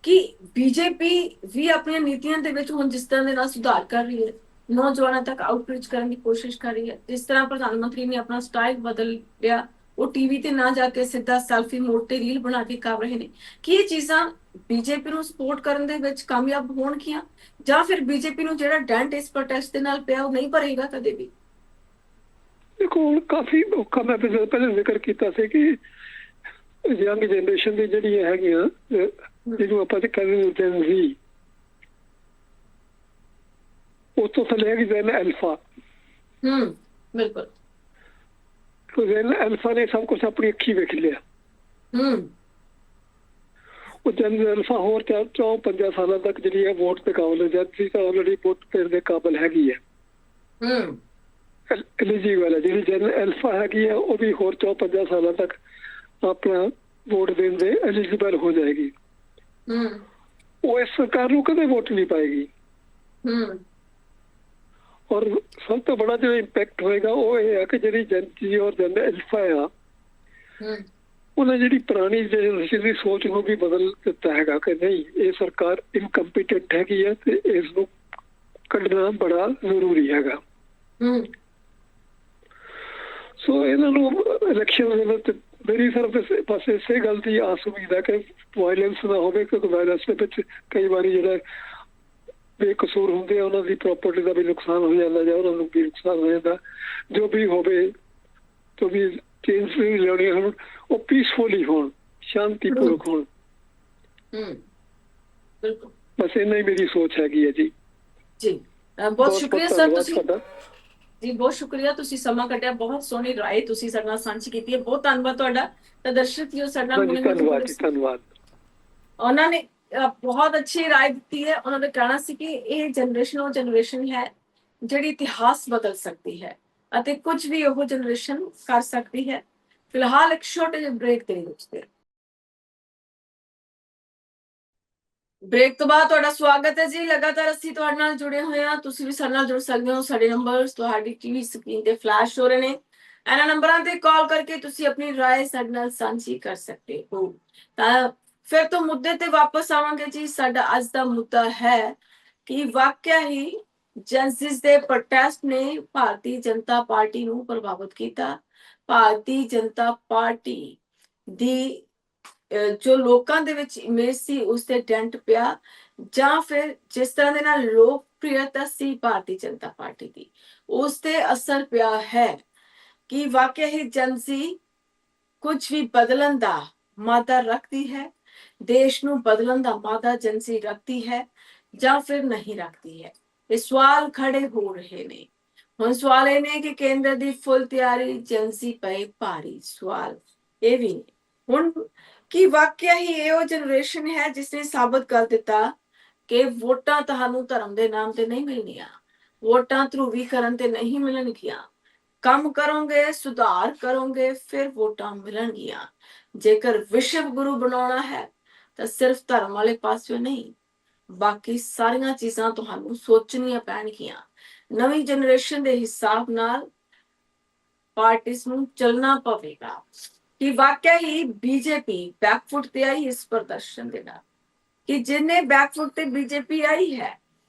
ਕਿ ਬੀਜੇਪੀ ਵੀ ਆਪਣੀਆਂ ਨੀਤੀਆਂ ਦੇ ਵਿੱਚ ਹੁਣ ਜਿਸ ਤਰ੍ਹਾਂ ਦੇ ਨਾਲ ਸੁਧਾਰ ਕਰ ਰਹੀ ਹੈ, ਨੌਜਵਾਨਾਂ ਤੱਕ ਆਊਟਰੀਚ ਕਰਨ ਦੀ ਕੋਸ਼ਿਸ਼ ਕਰ ਰਹੀ ਹੈ। ਜਿਸ ਤਰ੍ਹਾਂ ਪ੍ਰਧਾਨ ਮੰਤਰੀ ਨੇ ਆਪਣਾ ਸਟਾਈਲ ਬਦਲ ਲਿਆ, ਉਹ ਟੀਵੀ ਤੇ ਨਾ ਜਾ ਕੇ ਸਿੱਧਾ ਸੈਲਫੀ ਮੋਡ ਤੇ ਰੀਲ ਬਣਾ ਕੇ ਕਰ ਰਹੇ ਨੇ। ਕੀ ਇਹ ਚੀਜ਼ਾਂ ਬੀਜੇਪੀ ਨੂੰ ਸਪੋਰਟ ਕਰਨ ਦੇ ਵਿੱਚ ਕਾਮਯਾਬ ਹੋਣਗੀਆਂ ਜਾਂ ਫਿਰ ਬੀਜੇਪੀ ਨੂੰ ਜਿਹੜਾ ਡੈਂਟ ਇਸ ਪ੍ਰੋਟੈਸਟ ਦੇ ਨਾਲ ਪਿਆ ਉਹ ਨਹੀਂ ਭਰੇਗਾ ਕਦੇ ਵੀ? ਦੇਖੋ ਹੁਣ ਕਾਫੀ ਔਖਾ, ਮੈਂ ਪਹਿਲੇ ਜ਼ਿਕਰ ਕੀਤਾ ਸੀ ਕਿ ਯੰਗ ਜਨਰੇਸ਼ਨ ਦੀ ਜਿਹੜੀਆਂ ਹੈਗੀਆਂ, ਜਿਹਨੂੰ ਆਪਾਂ ਕਹਿੰਦੇ ਜਨ ਜ਼ੀ, ਉਸ ਤੋਂ ਥੱਲੇ ਹੈਗੀ ਜਨ ਐਲਫਾ। ਬਿਲਕੁਲ। ਜਨ ਐਲਫਾ ਨੇ ਸਭ ਕੁਛ ਆਪਣੀ ਅੱਖੀ ਵੇਖ ਲਿਆ। ਉਹ ਜਨ ਐਲਫਾ ਹੋਰ 4-5 ਸਾਲਾਂ ਤੱਕ ਜਿਹੜੀ ਹੈ ਵੋਟ ਦੇ ਕਾਬਲ ਹੈ, ਜਦ ਸੀ ਤਾਂ ਆਲਰੇਡੀ ਵੋਟ ਦੇਣ ਦੇ ਕਾਬਲ ਹੈਗੀ ਹੈ, ਐਲੀਜੀਬਲ ਹੈ। ਜਿਹੜੀ ਜਨ ਐਲਫਾ ਹੈਗੀ ਹੈ ਉਹ ਵੀ ਹੋਰ 4-5 ਸਾਲਾਂ ਤੱਕ ਆਪਣਾ ਵੋਟ ਦੇਣ ਦੇ ਐਲੀਜੀਬਲ ਹੋ ਜਾਏਗੀ। ਉਹ ਇਸ ਸਰਕਾਰ ਨੂੰ ਕਦੇ ਵੋਟ ਨਹੀਂ ਪਾਏਗੀ। ਔਰ ਸਭ ਤੋਂ ਬੜਾ ਜੋ ਇੰਪੈਕਟ ਹੋਏਗਾ ਉਹ ਇਹ ਹੈ ਕਿ ਜਿਹੜੀ ਜਨ ਜੀ ਔਰ ਜਨ ਐਲਫਾ ਆ, ਉਹਨੇ ਜਿਹੜੀ ਪੁਰਾਣੀ ਜਨਰੇਸ਼ਨ ਦੀ ਸੋਚ ਨੂੰ ਵੀ ਬਦਲ ਦਿੱਤਾ ਹੈਗਾ ਕਿ ਨਹੀਂ, ਇਹ ਸਰਕਾਰ ਇਨਕੰਪੀਟੈਂਟ ਹੈਗੀ ਹੈ ਤੇ ਇਸ ਨੂੰ ਕੱਢਣਾ ਬੜਾ ਜ਼ਰੂਰੀ ਹੈਗਾ। ਸੋ ਇਹਨਾਂ ਨੂੰ ਇਲੈਕਸ਼ਨ ਦੇ ਵਿੱਚ ਮੇਰੀ ਸਿਰਫ ਬਸ ਇਸੇ ਗੱਲ ਦੀ ਆਸ ਉਮੀਦ ਹੈ ਕਿ ਵਾਇਲੈਂਸ ਨਾ ਹੋਵੇ, ਕਿਉਂਕਿ ਵਾਇਲੈਂਸ ਦੇ ਵਿੱਚ ਕਈ ਵਾਰੀ ਜਿਹੜਾ ਬੇਕਸੂਰ ਹੁੰਦੇ ਆ ਉਹਨਾਂ ਦੀ ਪ੍ਰਾਪਰਟੀ ਦਾ ਵੀ ਨੁਕਸਾਨ ਹੋ ਜਾਂਦਾ ਜਾਂ ਉਹਨਾਂ ਨੂੰ ਵੀ ਨੁਕਸਾਨ ਹੋ ਜਾਂਦਾ। ਜੋ ਵੀ ਹੋਵੇ, ਜੋ ਵੀ ਚੇਂਜ ਲਿਆਉਣੇ ਹੋਣ ਉਹ ਪੀਸਫੁਲੀ ਹੋਣ, ਸ਼ਾਂਤੀਪੂਰਵਕ ਹੋਣ। ਬਸ ਇੰਨਾ ਹੀ ਮੇਰੀ ਸੋਚ ਹੈਗੀ ਹੈ ਜੀ। ਜੀ ਬਹੁਤ ਸ਼ੁਕਰੀਆ ਸਰ, ਤੁਸੀਂ ਜੀ ਬਹੁਤ ਸ਼ੁਕਰੀਆ, ਤੁਸੀਂ ਸਮਾਂ ਕੱਢਿਆ, ਬਹੁਤ ਸੋਹਣੀ ਰਾਏ ਤੁਸੀਂ ਸਾਡੇ ਨਾਲ ਸਾਂਝੀ ਕੀਤੀ ਹੈ। ਬਹੁਤ ਧੰਨਵਾਦ ਤੁਹਾਡਾ। ਤਾਂ ਦਰਸ਼ਕ ਜੀ ਸਾਡੇ ਨਾਲ ਧੰਨਵਾਦ। ਉਹਨਾਂ ਨੇ ਬਹੁਤ ਅੱਛੀ ਰਾਏ ਦਿੱਤੀ ਹੈ। ਉਹਨਾਂ ਦਾ ਕਹਿਣਾ ਸੀ ਕਿ ਇਹ ਜਨਰੇਸ਼ਨ ਉਹ ਜਨਰੇਸ਼ਨ ਹੈ ਜਿਹੜੀ ਇਤਿਹਾਸ ਬਦਲ ਸਕਦੀ ਹੈ ਅਤੇ ਕੁਝ ਵੀ ਉਹ ਜਨਰੇਸ਼ਨ ਕਰ ਸਕਦੀ ਹੈ। ਫਿਲਹਾਲ ਇੱਕ ਛੋਟੇ ਜਿਹੇ ਬ੍ਰੇਕ ਦੇ ਵਿੱਚ ਬ੍ਰੇਕ ਤੋਂ ਬਾਅਦ ਤੁਹਾਡਾ ਸਵਾਗਤ ਹੈ ਜੀ। ਲਗਾਤਾਰ ਅਸੀਂ ਤੁਹਾਡੇ ਨਾਲ ਜੁੜੇ ਹੋਏ ਹਾਂ, ਤੁਸੀਂ ਵੀ ਸਾਡੇ ਨਾਲ ਜੁੜ ਸਕਦੇ ਹੋ। ਸਾਡੇ ਨੰਬਰਸ ਤੁਹਾਡੀ ਟੀਵੀ ਸਕਰੀਨ ਤੇ ਫਲੈਸ਼ ਹੋ ਰਹੇ ਨੇ। ਇਹਨਾਂ ਨੰਬਰਾਂ ਤੇ ਕਾਲ ਕਰਕੇ ਤੁਸੀਂ ਆਪਣੀ ਰਾਏ ਸਾਡੇ ਨਾਲ ਸਾਂਝੀ ਕਰ ਸਕਦੇ ਹੋ। ਤਾਂ ਫਿਰ ਤੋਂ ਮੁੱਦੇ ਤੇ ਵਾਪਸ ਆਵਾਂਗੇ ਜੀ। ਸਾਡਾ ਅੱਜ ਦਾ ਮੁੱਦਾ ਹੈ ਕਿ ਵਾਕਿਆ ਹੀ ਜਨਸਿਸ ਦੇ ਪ੍ਰੋਟੈਸਟ ਨੇ ਭਾਰਤੀ ਜਨਤਾ ਪਾਰਟੀ ਨੂੰ ਪ੍ਰਭਾਵਿਤ ਕੀਤਾ। ਭਾਰਤੀ ਜਨਤਾ ਪਾਰਟੀ ਦੀ ਜੋ ਲੋਕਾਂ ਦੇ ਵਿੱਚ ਇਮੇਜ ਸੀ ਉਸ ਤੇ ਡੈਂਟ ਪਿਆ, ਜਾਂ ਫਿਰ ਜਿਸ ਤਰ੍ਹਾਂ ਦੇ ਨਾਲ ਲੋਕਪ੍ਰਿਯਤਾ ਸੀ ਭਾਰਤੀ ਜਨਤਾ ਪਾਰਟੀ ਦੀ, ਉਸ ਤੇ ਅਸਰ ਪਿਆ ਹੈ ਕਿ ਵਾਕਿਆ ਹੀ ਜਨਸੀ ਕੁਝ ਵੀ ਬਦਲਣ ਦਾ ਮਾਦਾ ਰੱਖਦੀ ਹੈ, ਦੇਸ਼ ਨੂੰ ਬਦਲਣ ਦਾ ਮਾਦਾ ਜਨਸੀ ਰੱਖਦੀ ਹੈ ਜਾਂ ਫਿਰ ਨਹੀਂ ਰੱਖਦੀ ਹੈ। ਇਹ ਸਵਾਲ ਖੜੇ ਹੋ ਰਹੇ ਨੇ। ਹੁਣ ਸਵਾਲ ਇਹ ਨੇ ਕਿ ਕੇਂਦਰ ਦੀ ਫੁੱਲ ਤਿਆਰੀ, ਏਜੰਸੀ ਪਏ ਭਾਰੀ ਸਵਾਲ ਇਹ ਵੀ ਨੇ। ਹੁਣ ਕੀ ਵਾਕਿਆ ਹੀ ਇਹੋ ਜਨਰੇਸ਼ਨ ਹੈ ਜਿਸ ਨੇ ਸਾਬਤ ਕਰ ਦਿੱਤਾ ਕਿ ਵੋਟਾਂ ਤੁਹਾਨੂੰ ਧਰਮ ਦੇ ਨਾਮ ਤੇ ਨਹੀਂ ਮਿਲਣੀਆਂ, ਵੋਟਾਂ ਧਰੂਵੀਕਰਨ ਤੇ ਨਹੀਂ ਮਿਲਣਗੀਆਂ, ਕੰਮ ਕਰੋਗੇ, ਸੁਧਾਰ ਕਰੋਗੇ, ਫਿਰ ਵੋਟਾਂ ਮਿਲਣਗੀਆਂ। ਜੇਕਰ ਵਿਸ਼ਵ ਗੁਰੂ ਬਣਾਉਣਾ ਹੈ ਤਾਂ ਸਿਰਫ ਧਰਮ ਵਾਲੇ ਪਾਸਿਓਂ ਨਹੀਂ, ਬਾਕੀ ਸਾਰੀਆਂ ਚੀਜ਼ਾਂ ਤੁਹਾਨੂੰ ਸੋਚਣੀਆਂ ਪੈਣਗੀਆਂ। ਨਵੀਂ ਜਨਰੇਸ਼ਨ ਦੇ ਹਿਸਾਬ ਨਾਲ ਪਾਰਟੀਆਂ ਨੂੰ ਚੱਲਣਾ ਪਵੇਗਾ। ਕਿ ਵਾਕਿਆ ਹੀ ਬੀਜੇਪੀ ਬੈਕਫੁੱਟ ਤੇ ਆਈ ਇਸ ਪ੍ਰਦਰਸ਼ਨ ਦੇ ਨਾਲ, ਕਿ ਜਿੰਨੇ ਬੈਕਫੁੱਟ ਤੇ ਬੀਜੇਪੀ ਆਈ ਹੈ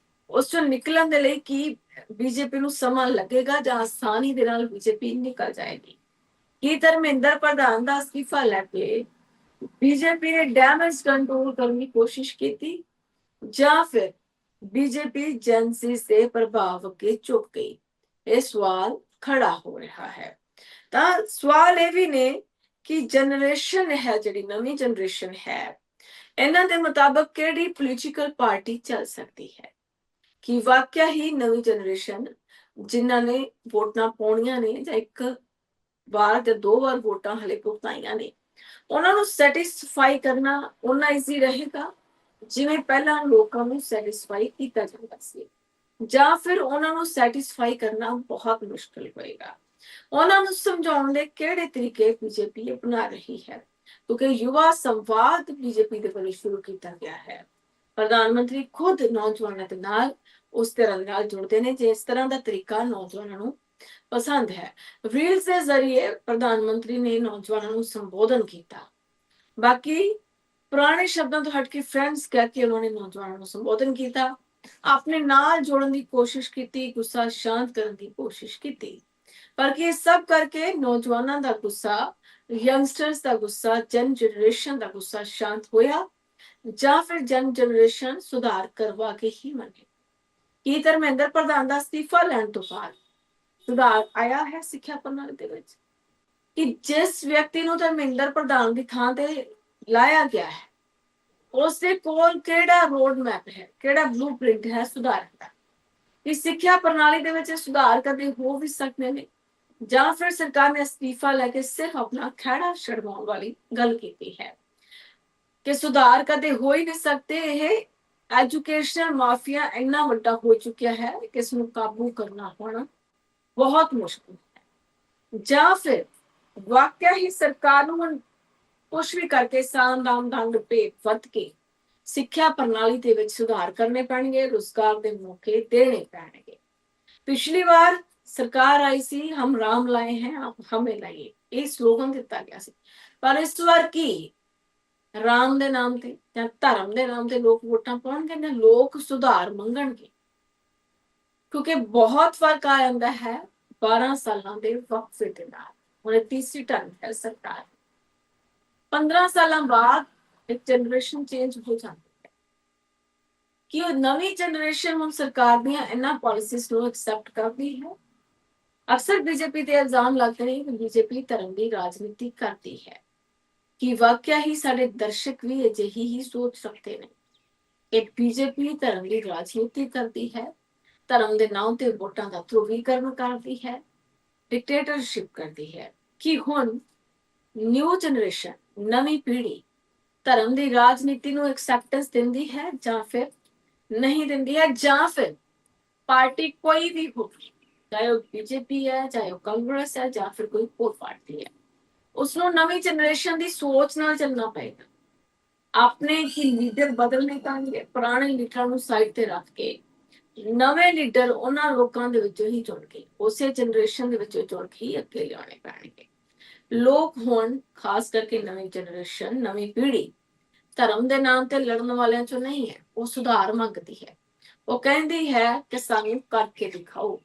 ਉਸ ਤੋਂ ਨਿਕਲਣ ਦੇ ਲਈ ਕੀ ਬੀਜੇਪੀ ਨੂੰ ਸਮਾਂ ਲੱਗੇਗਾ ਜਾਂ ਆਸਾਨੀ ਦੇ ਨਾਲ ਬੀਜੇਪੀ ਨਿਕਲ ਜਾਏਗੀ? ਕੀ ਧਰਮਿੰਦਰ ਪ੍ਰਧਾਨ ਦਾ ਅਸਤੀਫਾ ਲੈ ਕੇ ਬੀਜੇਪੀ ਨੇ ਡੈਮੇਜ ਕੰਟਰੋਲ ਕਰਨ ਦੀ ਕੋਸ਼ਿਸ਼ ਕੀਤੀ ਜਾਂ ਫਿਰ ਬੀਜੇਪੀ ਏਜੰਸੀ ਦੇ ਪ੍ਰਭਾਵ ਅੱਗੇ ਝੁਕ ਗਈ? ਇਹ ਸਵਾਲ ਖੜਾ ਹੋ ਰਿਹਾ ਹੈ। ਤਾਂ ਸਵਾਲ ਇਹ ਵੀ ਨੇ ਕਿ ਜਨਰੇਸ਼ਨ ਹੈ, ਜਿਹੜੀ ਨਵੀਂ ਜਨਰੇਸ਼ਨ ਹੈ, ਇਹਨਾਂ ਦੇ ਮੁਤਾਬਕ ਕਿਹੜੀ ਪੋਲੀਟੀਕਲ ਪਾਰਟੀ ਚੱਲ ਸਕਦੀ ਹੈ? ਕਿ ਵਾਕਿਆ ਹੀ ਨਵੀਂ ਜਨਰੇਸ਼ਨ ਜਿਨ੍ਹਾਂ ਨੇ ਵੋਟਾਂ ਪਾਉਣੀਆਂ ਨੇ ਜਾਂ ਇੱਕ ਵਾਰ ਜਾਂ ਦੋ ਵਾਰ ਵੋਟਾਂ ਹਲੇ ਭੁਗਤਾਈਆਂ ਨੇ, ਉਹਨਾਂ ਨੂੰ ਸੈਟੀਸਫਾਈ ਕਰਨਾ ਉਹਨਾਂ ਈਜ਼ੀ ਰਹੇਗਾ ਜਿਵੇਂ ਪਹਿਲਾਂ ਲੋਕਾਂ ਨੂੰ ਸੈਟੀਸਫਾਈ ਕੀਤਾ ਜਾਂਦਾ ਸੀ, ਜਾਂ ਫਿਰ ਉਹਨਾਂ ਨੂੰ ਸੈਟੀਸਫਾਈ ਕਰਨਾ ਬਹੁਤ ਮੁਸ਼ਕਲ ਹੋਏਗਾ? ਉਹਨਾਂ ਨੂੰ ਸਮਝਾਉਣ ਦੇ ਕਿਹੜੇ ਤਰੀਕੇ ਬੀਜੇਪੀ ਅਪਣਾ ਰਹੀ ਹੈ? ਕਿਉਂਕਿ ਯੁਵਾ ਸੰਵਾਦ ਬੀਜੇਪੀ ਦੇ ਵੱਲੋਂ ਸ਼ੁਰੂ ਕੀਤਾ ਗਿਆ ਹੈ। ਪ੍ਰਧਾਨ ਮੰਤਰੀ ਖੁਦ ਨੌਜਵਾਨਾਂ ਦੇ ਨਾਲ ਉਸ ਤਰ੍ਹਾਂ ਨਾਲ ਜੁੜਦੇ ਨੇ ਜਿਸ ਤਰ੍ਹਾਂ ਦਾ ਤਰੀਕਾ ਨੌਜਵਾਨਾਂ ਨੂੰ ਪਸੰਦ ਹੈ। ਰੀਲਸ ਦੇ ਜ਼ਰੀਏ ਪ੍ਰਧਾਨ ਮੰਤਰੀ ਨੇ ਨੌਜਵਾਨਾਂ ਨੂੰ ਸੰਬੋਧਨ ਕੀਤਾ। ਬਾਕੀ ਪੁਰਾਣੇ ਸ਼ਬਦਾਂ ਤੋਂ ਹਟ ਕੇ ਫਰੈਂਡਸ ਕਹਿ ਕੇ ਉਹਨਾਂ ਨੇ ਨੌਜਵਾਨਾਂ ਨੂੰ ਸੰਬੋਧਨ ਕੀਤਾ, ਆਪਣੇ ਨਾਲ ਜੋੜਨ ਦੀ ਕੋਸ਼ਿਸ਼ ਕੀਤੀ, ਗੁੱਸਾ ਸ਼ਾਂਤ ਕਰਨ ਦੀ ਕੋਸ਼ਿਸ਼ ਕੀਤੀ। ਪਰ ਕੀ ਸਭ ਕਰਕੇ ਨੌਜਵਾਨਾਂ ਦਾ ਗੁੱਸਾ, ਯੰਗਸਟਰਸ ਦਾ ਗੁੱਸਾ, ਜਨ ਜਨਰੇਸ਼ਨ ਦਾ ਗੁੱਸਾ ਸ਼ਾਂਤ ਹੋਇਆ ਜਾਂ ਫਿਰ ਜਨ ਜਨਰੇਸ਼ਨ ਸੁਧਾਰ ਕਰਵਾ ਕੇ ਹੀ ਮੰਨੇ? ਕੀ ਧਰਮਿੰਦਰ ਪ੍ਰਧਾਨ ਦਾ ਅਸਤੀਫਾ ਲੈਣ ਤੋਂ ਬਾਅਦ ਸੁਧਾਰ ਆਇਆ ਹੈ ਸਿੱਖਿਆ ਪ੍ਰਣਾਲੀ ਦੇ ਵਿੱਚ? ਕਿ ਜਿਸ ਵਿਅਕਤੀ ਨੂੰ ਧਰਮਿੰਦਰ ਪ੍ਰਧਾਨ ਦੀ ਥਾਂ ਤੇ ਲਾਇਆ ਗਿਆ ਹੈ ਉਸ ਦੇ ਕੋਲ ਕਿਹੜਾ ਰੋਡ ਮੈਪ ਹੈ, ਕਿਹੜਾ ਬਲੂਪ੍ਰਿੰਟ ਹੈ ਸੁਧਾਰ ਦਾ? ਕਿ ਸਿੱਖਿਆ ਪ੍ਰਣਾਲੀ ਦੇ ਵਿੱਚ ਸੁਧਾਰ ਕਦੇ ਹੋ ਵੀ ਸਕਦੇ ਨੇ ਜਾਂ ਫਿਰ ਸਰਕਾਰ ਨੇ ਅਸਤੀਫਾ ਲੈ ਕੇ ਸਿਰਫ ਆਪਣਾ ਖਹਿੜਾ ਛਡਵਾਉਣ ਵਾਲੀ ਗੱਲ ਕੀਤੀ ਹੈ? ਕਿ ਸੁਧਾਰ ਕਦੇ ਹੋ ਹੀ ਨਹੀਂ ਸਕਦੇ। ਇਹ ਐਜੂਕੇਸ਼ਨ ਮਾਫੀਆ ਇੰਨਾ ਵੱਡਾ ਹੋ ਚੁੱਕਿਆ ਹੈ ਕਿ ਇਸ ਨੂੰ ਕਾਬੂ ਕਰਨਾ ਹੋਣਾ ਬਹੁਤ ਮੁਸ਼ਕਿਲ ਹੈ। ਜਾਂ ਫਿਰ ਵਾਕਿਆ ਹੀ ਸਰਕਾਰ ਨੂੰ ਹੁਣ ਕੁਛ ਵੀ ਕਰਕੇ ਸਾਮ ਦਾਮ ਭੇਦ ਵੱਧ ਕੇ ਸਿੱਖਿਆ ਪ੍ਰਣਾਲੀ ਦੇ ਵਿੱਚ ਸੁਧਾਰ ਕਰਨੇ ਪੈਣਗੇ, ਰੁਜ਼ਗਾਰ ਦੇ ਮੌਕੇ ਦੇਣੇ ਪੈਣਗੇ। ਪਿਛਲੀ ਵਾਰ ਸਰਕਾਰ ਆਈ ਸੀ, ਹਮ ਰਾਮ ਲਾਏ हैं आप हमें लाइए, ਇਹ ਸਲੋਗਨ ਦਿੱਤਾ ਗਿਆ ਸੀ। ਪਰ ਇਸ ਵਾਰ ਕੀ ਰਾਮ ਦੇ ਨਾਮ ਤੇ ਜਾਂ ਧਰਮ ਦੇ ਨਾਮ ਤੇ ਲੋਕ ਵੋਟਾਂ ਪਾਉਣਗੇ ਜਾਂ ਲੋਕ ਸੁਧਾਰ ਮੰਗਣਗੇ? ਕਿਉਂਕਿ ਬਹੁਤ ਫਰਕ ਆ ਜਾਂਦਾ ਹੈ 12 ਸਾਲਾਂ ਦੇ ਵਕਫੇ ਦੇ ਨਾਲ। ਹੁਣ ਤੀਸਰੀ ਟਰਮ ਹੈ ਸਰਕਾਰ, 15 ਸਾਲਾਂ ਬਾਅਦ ਇੱਕ ਜਨਰੇਸ਼ਨ ਚੇਂਜ ਹੋ ਜਾਂਦੀ ਹੈ। ਕਿ ਉਹ ਨਵੀਂ ਜਨਰੇਸ਼ਨ ਹੁਣ ਸਰਕਾਰ ਦੀਆਂ ਇਹਨਾਂ ਪਾਲਿਸੀਜ਼ ਨੂੰ ਐਕਸੈਪਟ ਕਰਦੀ ਹੈ? ਅਕਸਰ ਬੀਜੇਪੀ ਤੇ ਇਲਜ਼ਾਮ ਲੱਗਦੇ ਨੇ ਕਿ ਬੀਜੇਪੀ ਧਰਮ ਦੀ ਰਾਜਨੀਤੀ ਕਰਦੀ ਹੈ। ਕਿ ਵਾਕਿਆ ਹੀ ਸਾਡੇ ਦਰਸ਼ਕ ਵੀ ਅਜਿਹੀ ਹੀ ਸੋਚ ਸਕਦੇ ਨੇ ਕਿ ਬੀਜੇਪੀ ਧਰਮ ਦੀ ਰਾਜਨੀਤੀ ਕਰਦੀ ਹੈ, ਧਰਮ ਦੇ ਨਾਮ ਤੇ ਵੋਟਾਂ ਦਾ ਧਰੂਵੀਕਰਨ ਕਰਦੀ ਹੈ, ਡਿਕਟੇਟਰਸ਼ਿਪ ਕਰਦੀ ਹੈ? ਕਿ ਹੁਣ ਨਿਊ ਜਨਰੇਸ਼ਨ, ਨਵੀਂ ਪੀੜ੍ਹੀ ਧਰਮ ਦੀ ਰਾਜਨੀਤੀ ਨੂੰ ਐਕਸੈਪਟੈਂਸ ਦਿੰਦੀ ਹੈ ਜਾਂ ਫਿਰ ਨਹੀਂ ਦਿੰਦੀ ਹੈ? ਜਾਂ ਫਿਰ ਪਾਰਟੀ ਕੋਈ ਵੀ ਹੋਵੇ, ਚਾਹੇ ਉਹ ਬੀਜੇਪੀ ਹੈ, ਚਾਹੇ ਉਹ ਕਾਂਗਰਸ ਹੈ, ਜਾਂ ਫਿਰ ਕੋਈ ਹੋਰ ਪਾਰਟੀ ਹੈ, ਉਸਨੂੰ ਨਵੀਂ ਜਨਰੇਸ਼ਨ ਦੀ ਸੋਚ ਨਾਲ ਚੱਲਣਾ ਪਏਗਾ। ਆਪਣੇ ਹੀ ਲੀਡਰ ਬਦਲਨੇ ਪੈਣਗੇ, ਪੁਰਾਣੇ ਲੀਡਰਾਂ ਨੂੰ ਸਾਈਡ ਤੇ ਰੱਖ ਕੇ ਨਵੇਂ ਲੀਡਰ ਉਹਨਾਂ ਲੋਕਾਂ ਦੇ ਵਿੱਚੋਂ ਹੀ ਚੁਣ ਕੇ, ਉਸੇ ਜਨਰੇਸ਼ਨ ਦੇ ਵਿੱਚੋਂ ਚੁਣ ਕੇ ਹੀ ਅੱਗੇ ਲਿਆਉਣੇ ਪੈਣਗੇ। ਲੋਕ ਹੁਣ ਖਾਸ ਕਰਕੇ ਨਵੀਂ ਜਨਰੇਸ਼ਨ, ਨਵੀਂ ਪੀੜ੍ਹੀ ਧਰਮ ਦੇ ਨਾਮ ਤੇ ਲੜਨ ਵਾਲਿਆਂ ਚੋਂ ਨਹੀਂ ਹੈ, ਉਹ ਸੁਧਾਰ ਮੰਗਦੀ ਹੈ। ਉਹ ਕਹਿੰਦੀ ਹੈ ਕਿ ਸਾਨੂੰ ਕਰਕੇ ਦਿਖਾਓ,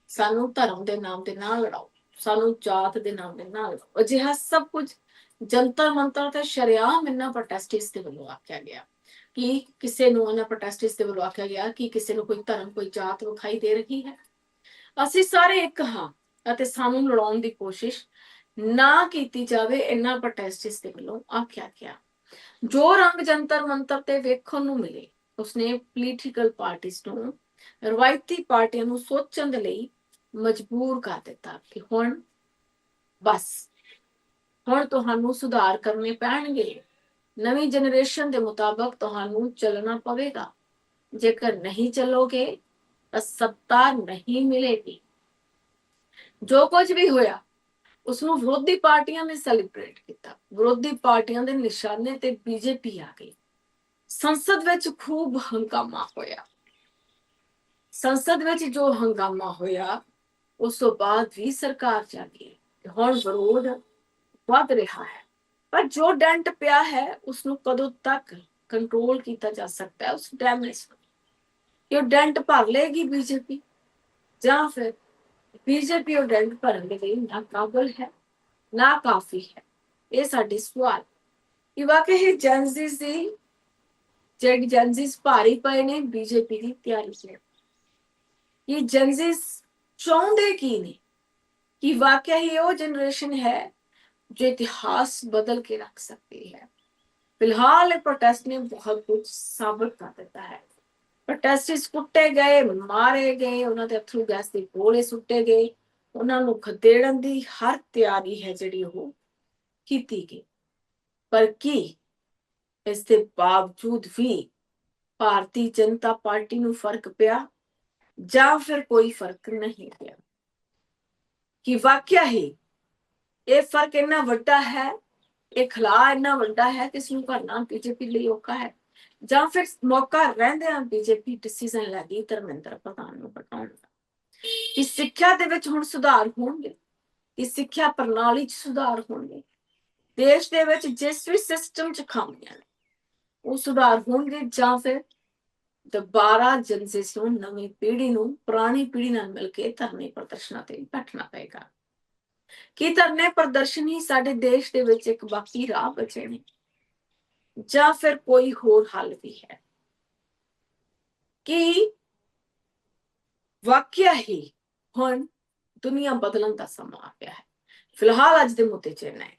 ਸਾਨੂੰ ਧਰਮ ਦੇ ਨਾਮ ਤੇ ਨਾ ਲੜਾਓ, ਸਾਨੂੰ ਜਾਤ ਦੇ ਨਾਮ ਤੇ ਨਾ ਲੜਾਓ। ਅਜਿਹਾ ਸਭ ਕੁਝ ਜੰਤਰ ਮੰਤਰ ਤੇ ਸ਼ਰੇਆਮ ਇਹਨਾਂ ਪ੍ਰੋਟੈਸਟਿਸਟ ਦੇ ਵੱਲੋਂ ਆਖਿਆ ਗਿਆ। ਕਿ ਕਿਸੇ ਨੂੰ ਇਹਨਾਂ ਪ੍ਰੋਟੈਸਟਿਸਟ ਦੇ ਵੱਲੋਂ ਆਖਿਆ ਗਿਆ ਕਿ ਕਿਸੇ ਨੂੰ ਕੋਈ ਧਰਮ, ਕੋਈ ਜਾਤ ਵਿਖਾਈ ਦੇ ਰਹੀ ਹੈ, ਅਸੀਂ ਸਾਰੇ ਇੱਕ ਹਾਂ ਅਤੇ ਸਾਨੂੰ ਲੜਾਉਣ ਦੀ ਕੋਸ਼ਿਸ਼ ਨਾ ਕੀਤੀ ਜਾਵੇ, ਇਹਨਾਂ ਪ੍ਰੋਟੈਸਟਿਸਟ ਦੇ ਵੱਲੋਂ ਆਖਿਆ ਗਿਆ। ਜੋ ਰੰਗ ਜੰਤਰ ਮੰਤਰ ਤੇ ਵੇਖਣ ਨੂੰ ਮਿਲੇ ਉਸਨੇ ਪੋਲੀਟੀਕਲ ਪਾਰਟੀਆਂ ਨੂੰ, ਰਵਾਇਤੀ ਪਾਰਟੀਆਂ ਨੂੰ ਸੋਚਣ ਦੇ ਲਈ ਮਜਬੂਰ ਕਰ ਦਿੱਤਾ ਕਿ ਹੁਣ ਬਸ, ਹੁਣ ਤੁਹਾਨੂੰ ਸੁਧਾਰ ਕਰਨੇ ਪੈਣਗੇ, ਨਵੀਂ ਜਨਰੇਸ਼ਨ ਦੇ ਮੁਤਾਬਕ ਤੁਹਾਨੂੰ ਚੱਲਣਾ ਪਵੇਗਾ। ਜੇਕਰ ਨਹੀਂ ਚੱਲੋਗੇ ਤਾਂ ਸੱਤਾ ਨਹੀਂ ਮਿਲੇਗੀ। ਜੋ ਕੁਝ ਵੀ ਹੋਇਆ ਉਸਨੂੰ ਵਿਰੋਧੀ ਪਾਰਟੀਆਂ ਨੇ ਸੈਲੀਬ੍ਰੇਟ ਕੀਤਾ। ਵਿਰੋਧੀ ਪਾਰਟੀਆਂ ਦੇ ਨਿਸ਼ਾਨੇ ਤੇ ਬੀਜੇਪੀ ਆ ਗਈ। ਸੰਸਦ ਵਿੱਚ ਖੂਬ ਹੰਗਾਮਾ ਹੋਇਆ। ਸੰਸਦ ਵਿੱਚ ਜੋ ਹੰਗਾਮਾ ਹੋਇਆ ਉਸ ਤੋਂ ਬਾਅਦ ਵੀ ਸਰਕਾਰ ਜਾਗੀ। ਹੁਣ ਵਿਰੋਧ ਵੱਧ ਰਿਹਾ ਹੈ, ਪਰ ਜੋ ਡੈਂਟ ਪਿਆ ਹੈ ਉਸਨੂੰ ਕਦੋਂ ਤੱਕ ਕੰਟਰੋਲ ਕੀਤਾ ਜਾ ਸਕਦਾ ਹੈ? ਉਸ ਡੈਮੇਜ ਕਿ ਉਹ ਡੈਂਟ ਭਰ ਲੇਗੀ ਬੀਜੇਪੀ, ਜਾਂ ਫਿਰ ਬੀਜੇਪੀ ਉਹ ਡੈਂਟ ਭਰਨ ਦੇ ਲਈ ਨਾ ਕਾਬਲ ਹੈ ਨਾ ਕਾਫੀ ਹੈ। ਇਹ ਸਾਡੇ ਸਵਾਲ ਕਿ ਵਾਕਈ ਜੈਨਜ਼ੀਸ ਦੀ ਜਿਹੜੀ ਜੈਨਜ਼ੀਸ ਭਾਰੀ ਪਏ ਨੇ ਬੀਜੇਪੀ ਦੀ ਤਿਆਰੀ ਚ। ਇਹ ਜੈਨਜ਼ੀਸ ਚਾਹੁੰਦੇ ਕੀ ਨੇ? कि वाकई ही वो जनरेशन है जो इतिहास बदल के रख सकती है। फिलहाल प्रोटेस्ट ने बहुत कुछ साबित कर देता है। प्रोटेस्टर्स कुटे गए, मारे गए, उन्होंने अथरू गैस के गोले सुट्टे गए, उन्होंने खदेड़न की हर तैयारी है जिहड़ी वो कीती गई। पर की इसके बावजूद भी भारतीय जनता पार्टी नूं फर्क पिया जां फिर कोई फर्क नहीं पिया? कि वाकया ही ये फर्क इन्ना वड्डा है, ये खला इन्ना वड्डा है कि इसनूं करना बीजेपी ਲਈ ਔਖਾ ਹੈ, ਜਾਂ ਫਿਰ ਮੌਕਾ ਰਹਿੰਦਿਆਂ ਬੀਜੇਪੀ ਡਿਸੀਜਨ ਲੈ ਗਈ ਧਰਮਿੰਦਰ ਪ੍ਰਧਾਨ ਨੂੰ ਹਟਾਉਣ ਦਾ ਕਿ ਸਿੱਖਿਆ ਦੇ ਵਿੱਚ ਹੁਣ ਸੁਧਾਰ ਹੋਣਗੇ, ਕਿ ਸਿੱਖਿਆ ਪ੍ਰਣਾਲੀ 'ਚ ਸੁਧਾਰ ਹੋਣਗੇ, ਦੇਸ਼ ਦੇ ਵਿੱਚ ਜਿਸ ਵੀ ਸਿਸਟਮ 'ਚ ਖਾਮੀਆਂ ਨੇ ਉਹ ਸੁਧਾਰ ਹੋਣਗੇ, ਜਾਂ ਫਿਰ ਦੁਬਾਰਾ ਜਨਰੇਸ਼ਨ ਨੂੰ, ਨਵੀਂ ਪੀੜ੍ਹੀ ਨੂੰ ਪੁਰਾਣੀ ਪੀੜ੍ਹੀ ਨਾਲ ਮਿਲ ਕੇ ਧਰਨੇ ਪ੍ਰਦਰਸ਼ਨਾਂ ਤੇ ਬੈਠਣਾ ਪਏਗਾ। ਕੀ ਧਰਨੇ ਪ੍ਰਦਰਸ਼ਨ ਹੀ ਸਾਡੇ ਦੇਸ਼ ਦੇ ਵਿੱਚ ਇੱਕ ਬਾਕੀ ਰਾਹ ਬਚੇ ਨੇ, ਜਾਂ ਫਿਰ ਕੋਈ ਹੋਰ ਹੱਲ ਵੀ ਹੈ? ਕਿ ਵਾਕਿਆ ਹੀ ਹੁਣ ਦੁਨੀਆ ਬਦਲਣ ਦਾ ਸਮਾਂ ਆ ਪਿਆ ਹੈ। ਫਿਲਹਾਲ ਅੱਜ ਦੇ ਮੁੱਦੇ 'ਚ ਇੰਨਾ ਹੈ।